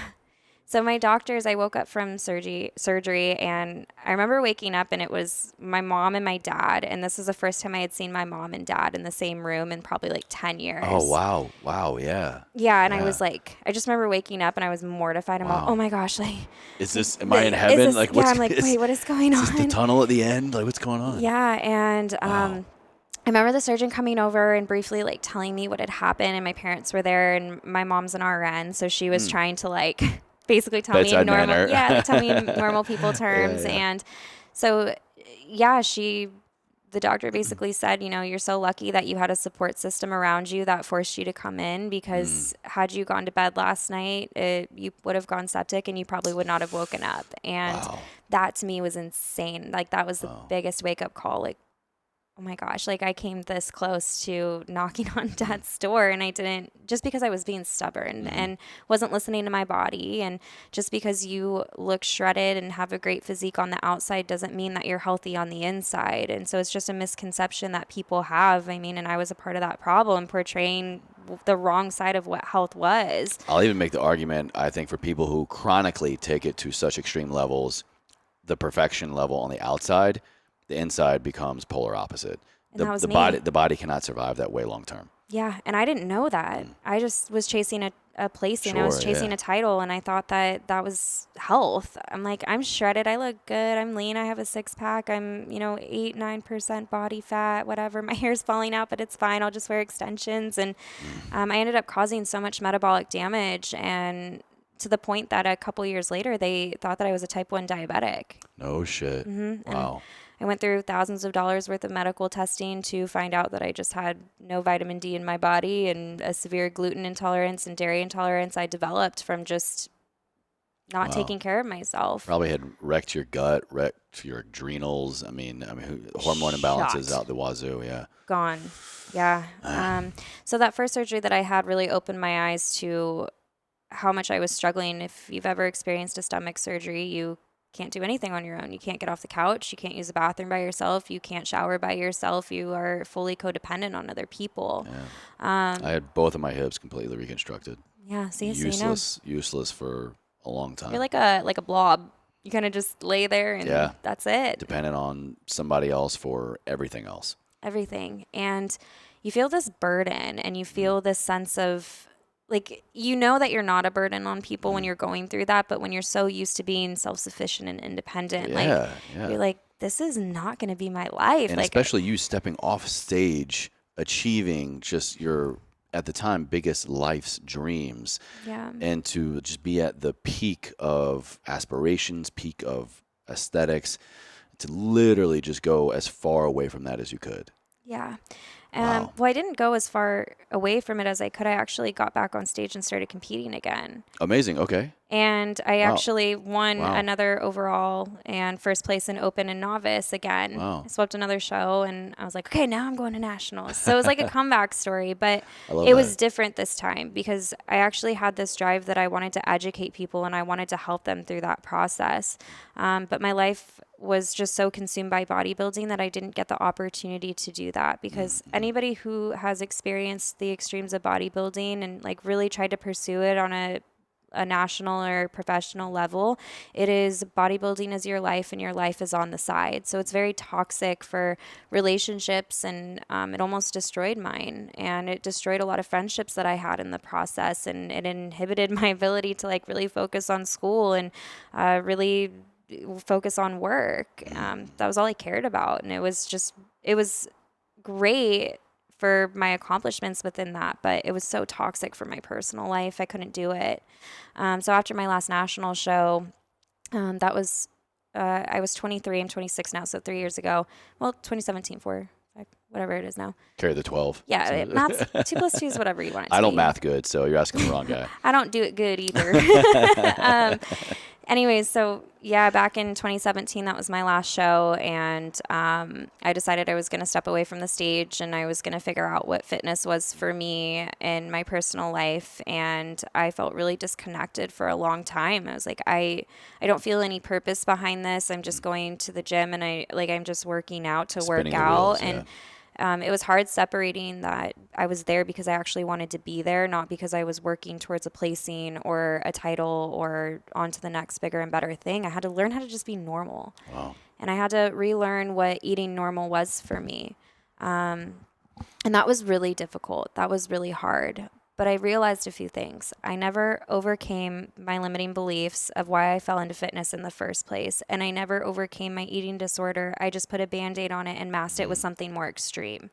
So my doctors, I woke up from surgery, and I remember waking up, and it was my mom and my dad, and this is the first time I had seen my mom and dad in the same room in probably like 10 Oh, years. wow. Wow. Yeah. Yeah, and I Yeah. was like, I just remember waking up, and I was mortified. I'm all, oh Wow. my gosh, like, Am I in heaven? Like, yeah, what's, I'm like, wait, what is going is this the on? tunnel at the end? Like, what's going on? Yeah, and Wow. I remember the surgeon coming over and briefly like telling me what had happened, and my parents were there, and my mom's an RN, so she was Mm. trying to like basically tell me in Bedside normal, manner. yeah, like tell me in normal people Yeah. terms. Yeah. And so yeah, the doctor basically said, you're so lucky that you had a support system around you that forced you to come in, Mm. because had you gone to bed last night, you would have gone septic, and you probably would not have woken up. And Wow. that to me was insane. Like that was the Wow. biggest wake up call. Like, oh my gosh, like I came this close to knocking on dad's door, and I didn't, just because I was being stubborn Mm-hmm. and wasn't listening to my body. And just because you look shredded and have a great physique on the outside doesn't mean that you're healthy on the inside. And so it's just a misconception that people have. I mean, and I was a part of that problem, portraying the wrong side of what health was. I'll even make the argument, I think, for people who chronically take it to such extreme levels, the perfection level on the outside, the inside becomes polar opposite. And that was The me. body cannot survive that way long term. Yeah, and I didn't know that. I just was chasing a placing. I was Sure, chasing yeah. a title, and I thought that was health. I'm like, I'm shredded. I look good. I'm lean. I have a six pack. I'm 8-9% body fat. Whatever. My hair's falling out, but it's fine. I'll just wear extensions. And I ended up causing so much metabolic damage, and to the point that a couple years later, they thought that I was a type 1 diabetic. No shit. And Wow. I went through thousands of dollars worth of medical testing to find out that I just had no vitamin D in my body and a severe gluten intolerance and dairy intolerance I developed from just not Wow. taking care of myself. Probably had wrecked your gut, wrecked your adrenals. Hormone imbalances Shot. out the wazoo. Yeah. Gone. Yeah. So that first surgery that I had really opened my eyes to how much I was struggling. If you've ever experienced a stomach surgery, you can't do anything on your own. You can't get off the couch. You can't use the bathroom by yourself. You can't shower by yourself. You are fully codependent on other people. Yeah. I Um, had both of my hips completely reconstructed. yeah. See, so you know, Useless for a long you're time. like a blob. You kind of just lay there and Yeah. that's it. Dependent on somebody else for everything else. Everything. And you feel this burden and you Mm. feel this sense of like, you know that you're not a burden on people when Mm. you're going through that, but when you're so used to being self-sufficient and independent, like Yeah. Yeah. you're like, this is not going to be my life. And Like, especially you stepping off stage, achieving just your, at the time, biggest life's dreams, yeah, and to just be at the peak of aspirations, peak of aesthetics, to literally just go as far away from that as you could. yeah. Wow. Well, I didn't go as far away from it as I could. I actually got back on stage and started competing again. Amazing. Okay. And I Wow. actually won Wow. another overall and first place in open and novice again. I Wow. swept another show and I was like, okay, now I'm going to nationals. So it was like a comeback story, but I love it that. was different this time because I actually had this drive that I wanted to educate people and I wanted to help them through that process. But my life was just so consumed by bodybuilding that I didn't get the opportunity to do that because anybody who has experienced the extremes of bodybuilding and like really tried to pursue it on a national or professional level, it is bodybuilding is your life and your life is on the side. So it's very toxic for relationships and it almost destroyed mine and it destroyed a lot of friendships that I had in the process and it inhibited my ability to like really focus on school and really focus on work. That was all I cared about. And it was great for my accomplishments within that, but it was so toxic for my personal life. I couldn't do it. So after my last national show, that was, I was 23, I'm 26 now, so 3 years ago. Well, 2017, 4, 5, whatever it is now. Carry the 12. Yeah, So- math's 2 plus 2 is whatever you want it to I don't be. math good, so you're asking the wrong guy. I don't do it good either. Anyways, so yeah, back in 2017, that was my last show, and I decided I was going to step away from the stage and I was going to figure out what fitness was for me in my personal life. And I felt really disconnected for a long time. I was like, I don't feel any purpose behind this. I'm just going to the gym and I'm just working out to work Spinning the out. wheels, And it was hard separating that I was there because I actually wanted to be there, not because I was working towards a placing or a title or on to the next bigger and better thing. I had to learn how to just be normal. Wow. And I had to relearn what eating normal was for me. And that was really difficult. That was really hard. But I realized a few things. I never overcame my limiting beliefs of why I fell into fitness in the first place. And I never overcame my eating disorder. I just put a band-aid on it and masked it with something more extreme.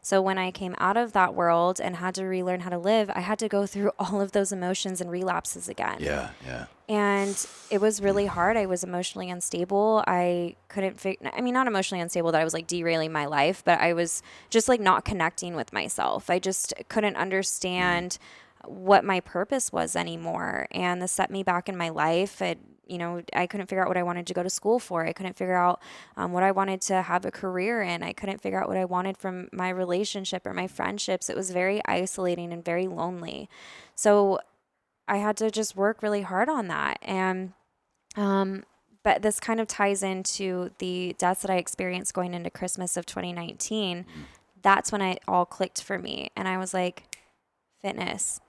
So when I came out of that world and had to relearn how to live, I had to go through all of those emotions and relapses again. Yeah, yeah. And it was really hard. I was emotionally unstable. I couldn't not emotionally unstable that I was like derailing my life, but I was just like not connecting with myself. I just couldn't understand what my purpose was anymore. And this set me back in my life. I couldn't figure out what I wanted to go to school for. I couldn't figure out what I wanted to have a career in. I couldn't figure out what I wanted from my relationship or my friendships. It was very isolating and very lonely. So I had to just work really hard on that. And, but this kind of ties into the deaths that I experienced going into Christmas of 2019. That's when it all clicked for me. And I was like, fitness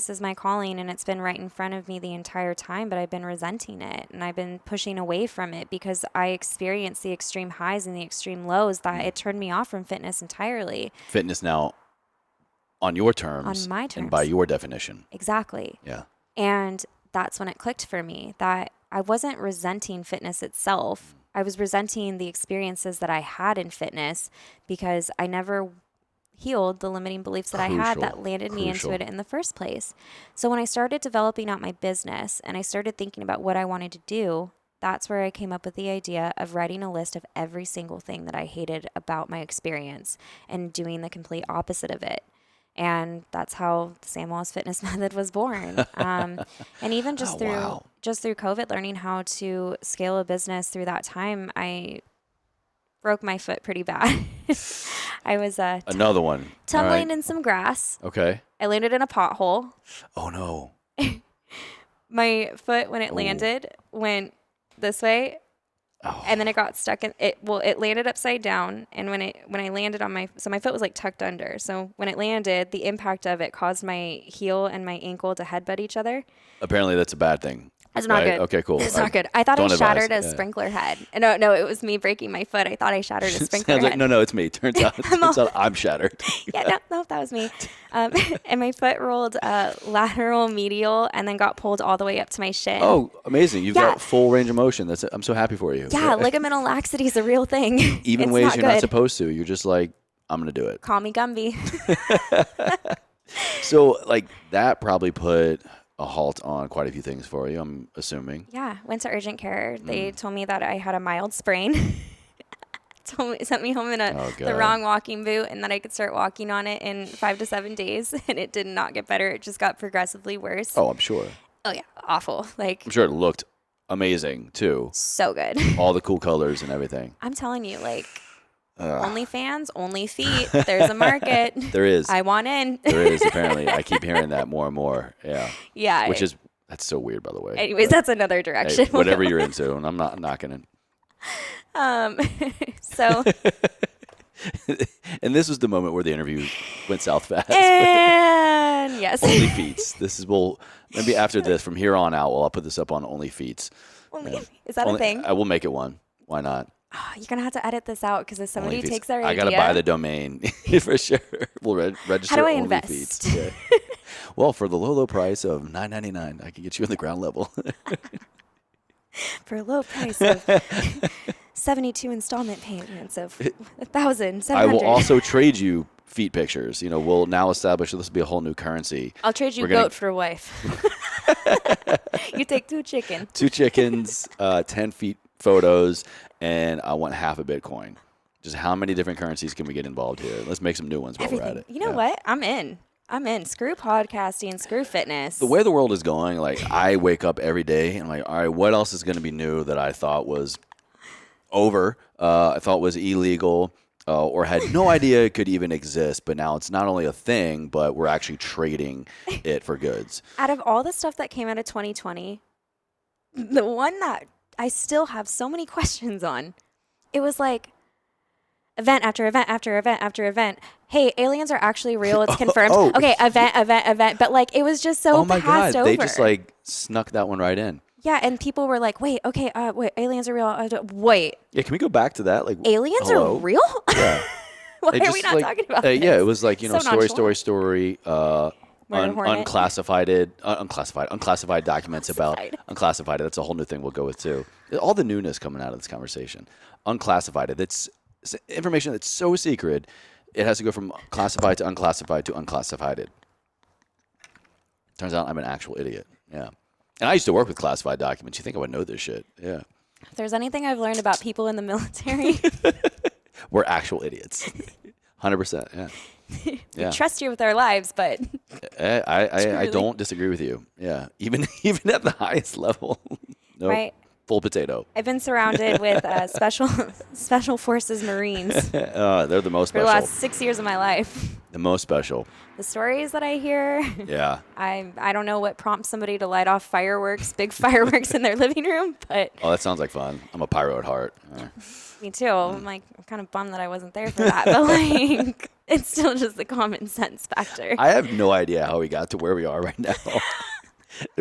is my calling and it's been right in front of me the entire time, but I've been resenting it and I've been pushing away from it because I experienced the extreme highs and the extreme lows that it turned me off from fitness entirely. Fitness now on your terms. On my terms. And by your definition. Exactly. Yeah. And that's when it clicked for me that I wasn't resenting fitness itself. I was resenting the experiences that I had in fitness because I never healed the limiting beliefs that I had that landed me into it in the first place. So when I started developing out my business and I started thinking about what I wanted to do, that's where I came up with the idea of writing a list of every single thing that I hated about my experience and doing the complete opposite of it. And that's how the Sam Wallace Fitness Method was born. And even just wow. through COVID, learning how to scale a business through that time, I broke my foot pretty bad. I was Another one. tumbling in some grass. Okay. I landed in a pothole. Oh no. My foot, when it landed, went this way. Oh. And then it got stuck in it. Well, it landed upside down. And when I landed on so my foot was like tucked under. So when it landed, the impact of it caused my heel and my ankle to headbutt each other. Apparently that's a bad thing. It's not good. Okay, cool. It's not good. I thought I Don't shattered a advise. Yeah. sprinkler head. No, it was me breaking my foot. I thought I shattered a sprinkler Sounds head. like, no, it's me. Turns out I'm shattered. Yeah, no, that was me. And my foot rolled lateral medial and then got pulled all the way up to my shin. Oh, amazing. You've Yeah. got full range of motion. I'm so happy for you. Yeah, ligamental laxity is a real thing. Even It's ways not you're not good. supposed to. You're just like, I'm going to do it. Call me Gumby. So like that probably put a halt on quite a few things for you, I'm assuming. Yeah, went to urgent care. They told me that I had a mild sprain. Sent me home in the wrong walking boot, and that I could start walking on it in 5 to 7 days, and it did not get better. It just got progressively worse. Oh, I'm sure. Oh yeah, awful. Like, I'm sure it looked amazing too. so good. All the cool colors and everything. I'm telling you, like, OnlyFans, only feet. There's a market. There is. I want in. There is, apparently. I keep hearing that more and more. Yeah. Yeah. That's so weird, by the way. Anyways, that's another direction. Hey, whatever you're into, and I'm not knocking it. So. And this was the moment where the interview went south fast. And yes. Only Feets. Maybe after this, from here on out, I'll put this up on Only Feets. Is that a thing? I will make it one. Why not? Oh, you're going to have to edit this out because if somebody OnlyFeeds. takes our idea. I got to buy the domain for sure. We'll register How do I OnlyFeeds. invest? Yeah. Well, for the low price of $9.99, I can get you on the ground level. For a low price of 72 installment payments of $1,700. I will also trade you feet pictures. We'll now establish this will be a whole new currency. I'll trade you goat for a wife. You take 2 chicken. 2 chickens, 10 feet photos, and I want half a Bitcoin. Just how many different currencies can we get involved here? Let's make some new ones while we're at it. You know what? I'm in. Screw podcasting, screw fitness. The way the world is going, like I wake up every day and I'm like, all right, what else is going to be new that I thought was over, I thought was illegal, or had no idea it could even exist, but now it's not only a thing, but we're actually trading it for goods. Out of all the stuff that came out of 2020, the one that I still have so many questions on, it was like event after event after event after event. Hey, aliens are actually real. It's confirmed. Okay, event. But like, it was just so oh my passed God, over. they just like snuck that one right in. Yeah, and people were like, wait, okay, wait, aliens are real. Wait. Yeah, can we go back to that? Like, aliens are real? Yeah. Why are we not talking about this? Yeah, it was like, So story, unclassified documents about unclassified. That's a whole new thing we'll go with too. All the newness coming out of this conversation. Unclassified. It's information that's so secret, it has to go from classified to unclassified. Turns out I'm an actual idiot. Yeah. And I used to work with classified documents. You think I would know this shit. Yeah. If there's anything I've learned about people in the military, we're actual idiots. 100%. Yeah. We trust you with our lives, but I don't disagree with you. Yeah. Even at the highest level. Nope. Right. Full potato. I've been surrounded with special forces Marines They're the most for special. the last 6 years of my life. The most special. The stories that I hear. Yeah. I don't know what prompts somebody to light off big fireworks in their living room, but. Oh, that sounds like fun. I'm a pyro at heart. Me too. I'm kind of bummed that I wasn't there for that, but like, it's still just the common sense factor. I have no idea how we got to where we are right now.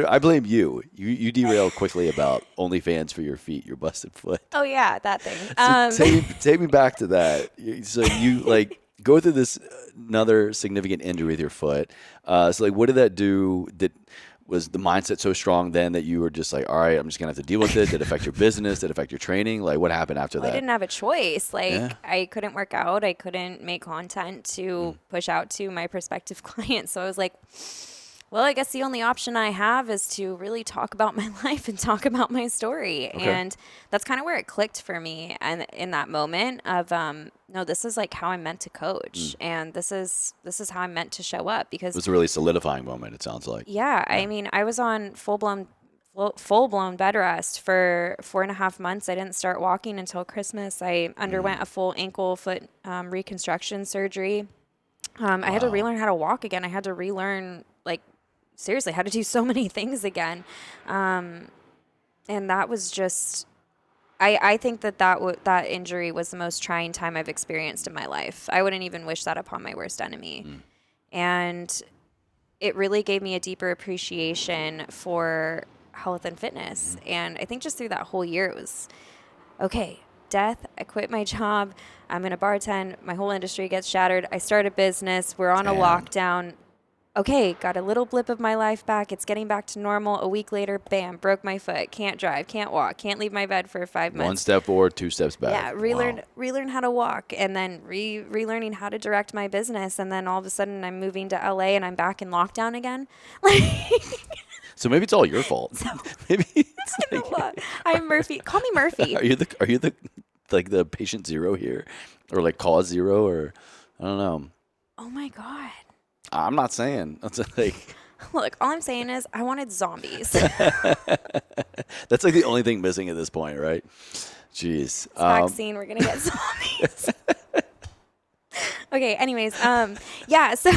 I blame you. You derailed quickly about OnlyFans for your feet, your busted foot. Oh yeah, that thing. So take me back to that. So you like go through this another significant injury with your foot. So like, what did that do? Was the mindset so strong then that you were just like, all right, I'm just gonna have to deal with it? Did it affect your business? Did it affect your training? Like, what happened after that? I didn't have a choice. Like, I couldn't work out. I couldn't make content to push out to my prospective clients. So I was like, Well, I guess the only option I have is to really talk about my life and talk about my story. Okay. And that's kind of where it clicked for me. And in that moment of, no, this is like how I'm meant to coach. And this is how I'm meant to show up It because, was a really solidifying moment, it sounds like. yeah, Yeah. I mean, I was on full blown bed rest for 4.5 months. I didn't start walking until Christmas. I underwent a full ankle foot reconstruction surgery. I had to Wow. relearn how to walk again. I had to relearn, like, seriously, how to do so many things again. And that was just, I think that injury was the most trying time I've experienced in my life. I wouldn't even wish that upon my worst enemy. And it really gave me a deeper appreciation for health and fitness. And I think just through that whole year, it was, okay, death, I quit my job, I'm going to bartend, my whole industry gets shattered, I start a business, we're on a Damn. lockdown. Okay, got a little blip of my life back, it's getting back to normal. A week later, bam, broke my foot, can't drive, can't walk, can't leave my bed for 5 months. One step forward, 2 steps back. Yeah, Wow. relearn how to walk, and then relearning how to direct my business, and then all of a sudden I'm moving to LA and I'm back in lockdown again. So maybe it's all your fault. Maybe it's I'm Murphy. Call me Murphy. are you the like the patient zero here, or like cause zero, or I don't know. Oh my God. I'm not saying that's like Look, all I'm saying is I wanted zombies. that's like the only thing missing at this point, right? Jeez. Vaccine, we're gonna get zombies. Okay, anyways, yeah, so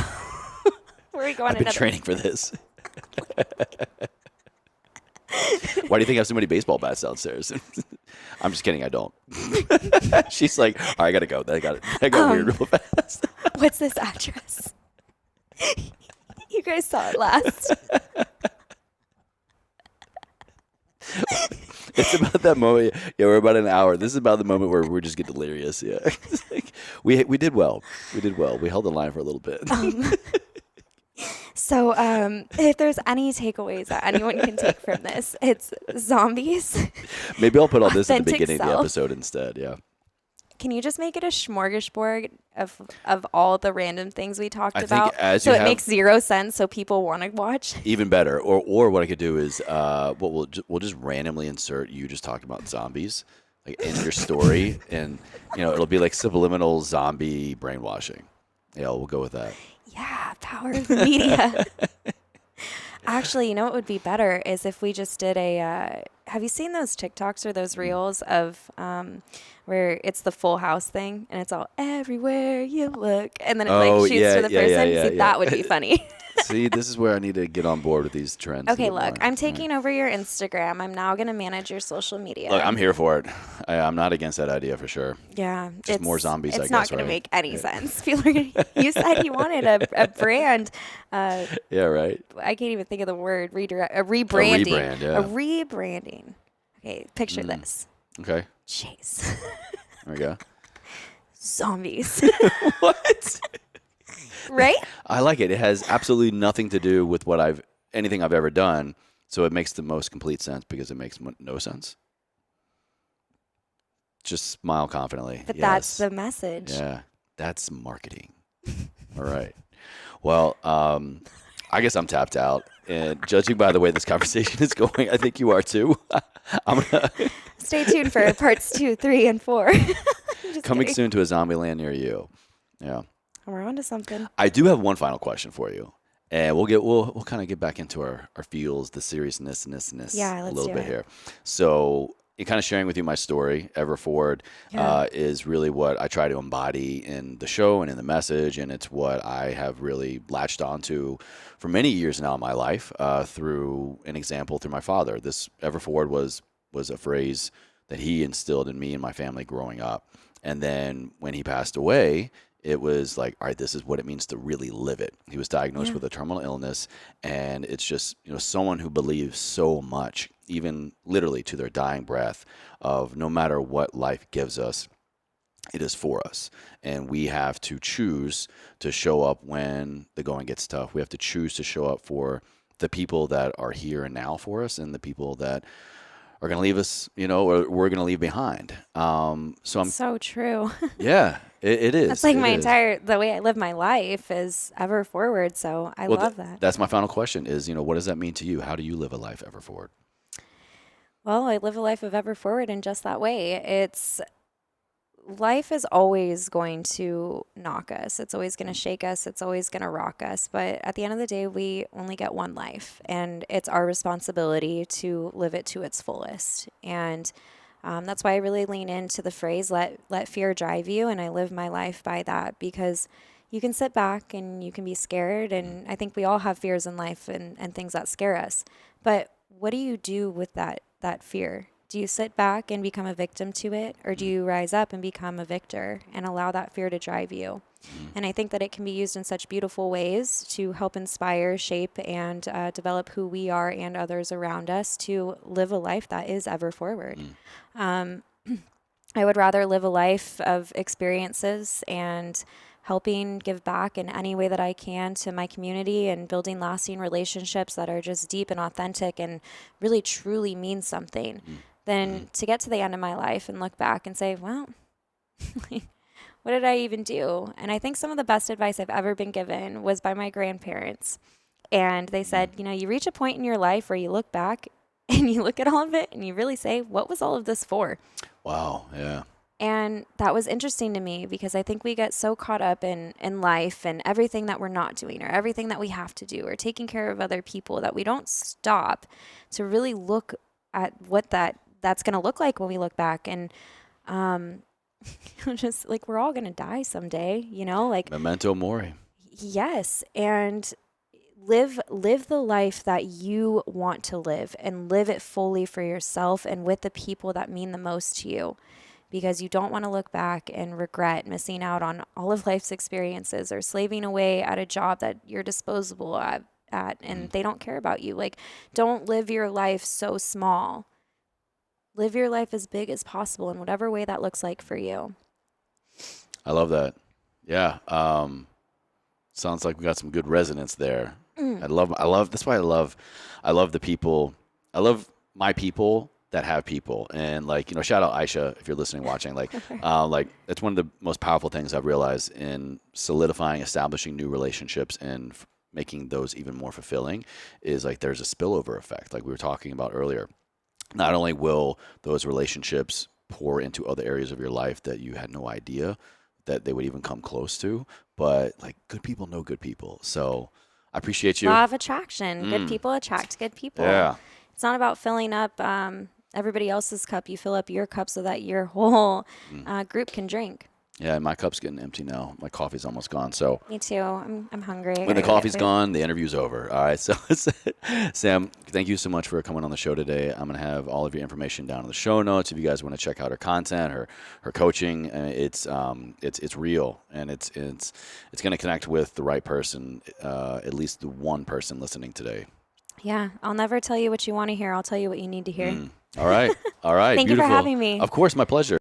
where are we going? I've been training for this. Why do you think I have so many baseball bats downstairs? I'm just kidding. I don't. She's like, all right, I gotta go. That got weird real fast. What's this address? You guys saw it last. It's about that moment. Yeah, we're about an hour. This is about the moment where we just get delirious. Yeah, It's like, we did well. We did well. We held the line for a little bit. So, if there's any takeaways that anyone can take from this, it's zombies. Maybe I'll put all this at the Authentic beginning of the self. episode instead. Yeah. Can you just make it a smorgasbord of all the random things we talked I think about? as So you it have- makes zero sense, so people want to watch. Even better, or what I could do is, what we'll just randomly insert you just talking about zombies, like in your story, and it'll be like subliminal zombie brainwashing. Yeah, we'll go with that. Yeah, power of the media. Actually, you know what would be better is if we just did a. Have you seen those TikToks or those reels of where it's the Full House thing and it's all everywhere you look, and then it Oh, like shoots yeah, for the yeah, first yeah, time? yeah, See, yeah. that would be funny. See, this is where I need to get on board with these trends. Okay, a little look, more. I'm taking over your Instagram. I'm now going to manage your social media. Look, I'm here for it. I'm not against that idea for sure. Yeah, Just more zombies, I It's not guess, going right? to make any sense. People are gonna, you said you wanted a brand. Yeah, right. I can't even think of the word. Rebranding. rebrand, yeah. A rebranding. Okay, picture this. Okay, Chase. there we go. Zombies. What? Right? I like it. It has absolutely nothing to do with anything I've ever done, so it makes the most complete sense because it makes no sense. Just smile confidently. But Yes. that's the message. Yeah, that's marketing. All right. Well, I guess I'm tapped out, and judging by the way this conversation is going, I think you are too. I'm gonna Stay tuned for parts 2, 3, and 4. Just coming kidding. soon to a zombie land near you. Yeah. We're on to something. I do have one final question for you, and we'll kind of get back into our feels, the seriousness, Yeah, a let's little do bit it. here. So, in kind of sharing with you my story, Ever Forward Yeah. is really what I try to embody in the show and in the message, and it's what I have really latched onto for many years now in my life through an example through my father. This Ever Forward was a phrase that he instilled in me and my family growing up, and then when he passed away, it was like, all right, this is what it means to really live it. He was diagnosed with a terminal illness, and it's just, someone who believes so much, even literally to their dying breath, of no matter what life gives us, it is for us. And we have to choose to show up when the going gets tough. We have to choose to show up for the people that are here and now for us, and the people that are going to leave us, or we're going to leave behind. So I'm, So true. yeah, it That's is. like It my is. the way I live my life is ever forward. So I Well, love that. that's my final question is, what does that mean to you? How do you live a life ever forward? Well, I live a life of ever forward in just that way. Life is always going to knock us. It's always going to shake us. It's always going to rock us. But at the end of the day, we only get one life, and it's our responsibility to live it to its fullest. And that's why I really lean into the phrase "let fear drive you," and I live my life by that because you can sit back and you can be scared, and I think we all have fears in life and things that scare us. But what do you do with that fear? Do you sit back and become a victim to it, or do you rise up and become a victor and allow that fear to drive you? And I think that it can be used in such beautiful ways to help inspire, shape, and develop who we are and others around us to live a life that is ever forward. Um, I would rather live a life of experiences and helping give back in any way that I can to my community and building lasting relationships that are just deep and authentic and really truly mean something than to get to the end of my life and look back and say, well, what did I even do? And I think some of the best advice I've ever been given was by my grandparents. And they said, you reach a point in your life where you look back and you look at all of it and you really say, what was all of this for? Wow. Yeah. And that was interesting to me because I think we get so caught up in life and everything that we're not doing or everything that we have to do or taking care of other people that we don't stop to really look at what that's going to look like when we look back. And just like we're all going to die someday, like Memento mori. yes. And live the life that you want to live and live it fully for yourself and with the people that mean the most to you because you don't want to look back and regret missing out on all of life's experiences or slaving away at a job that you're disposable at and they don't care about you. Like, don't live your life so small. Live your life as big as possible in whatever way that looks like for you. I love that. Yeah. Sounds like we got some good resonance there. That's why I love the people. I love my people that have people. And shout out Aisha, if you're listening, watching, it's one of the most powerful things I've realized in solidifying, establishing new relationships and making those even more fulfilling is there's a spillover effect. Like we were talking about earlier. Not only will those relationships pour into other areas of your life that you had no idea that they would even come close to, but good people know good people. So I appreciate you. Law of attraction. Good people attract good people. Yeah. It's not about filling up everybody else's cup. You fill up your cup so that your whole group can drink. Yeah, my cup's getting empty now. My coffee's almost gone. So Me too. I'm hungry. when the coffee's gone, the interview's over. All right. So Sam, thank you so much for coming on the show today. I'm going to have all of your information down in the show notes. If you guys want to check out her content, her coaching, it's real and it's going to connect with the right person, at least the one person listening today. Yeah, I'll never tell you what you want to hear. I'll tell you what you need to hear. All right. All right. Thank Beautiful. you for having me. Of course, my pleasure.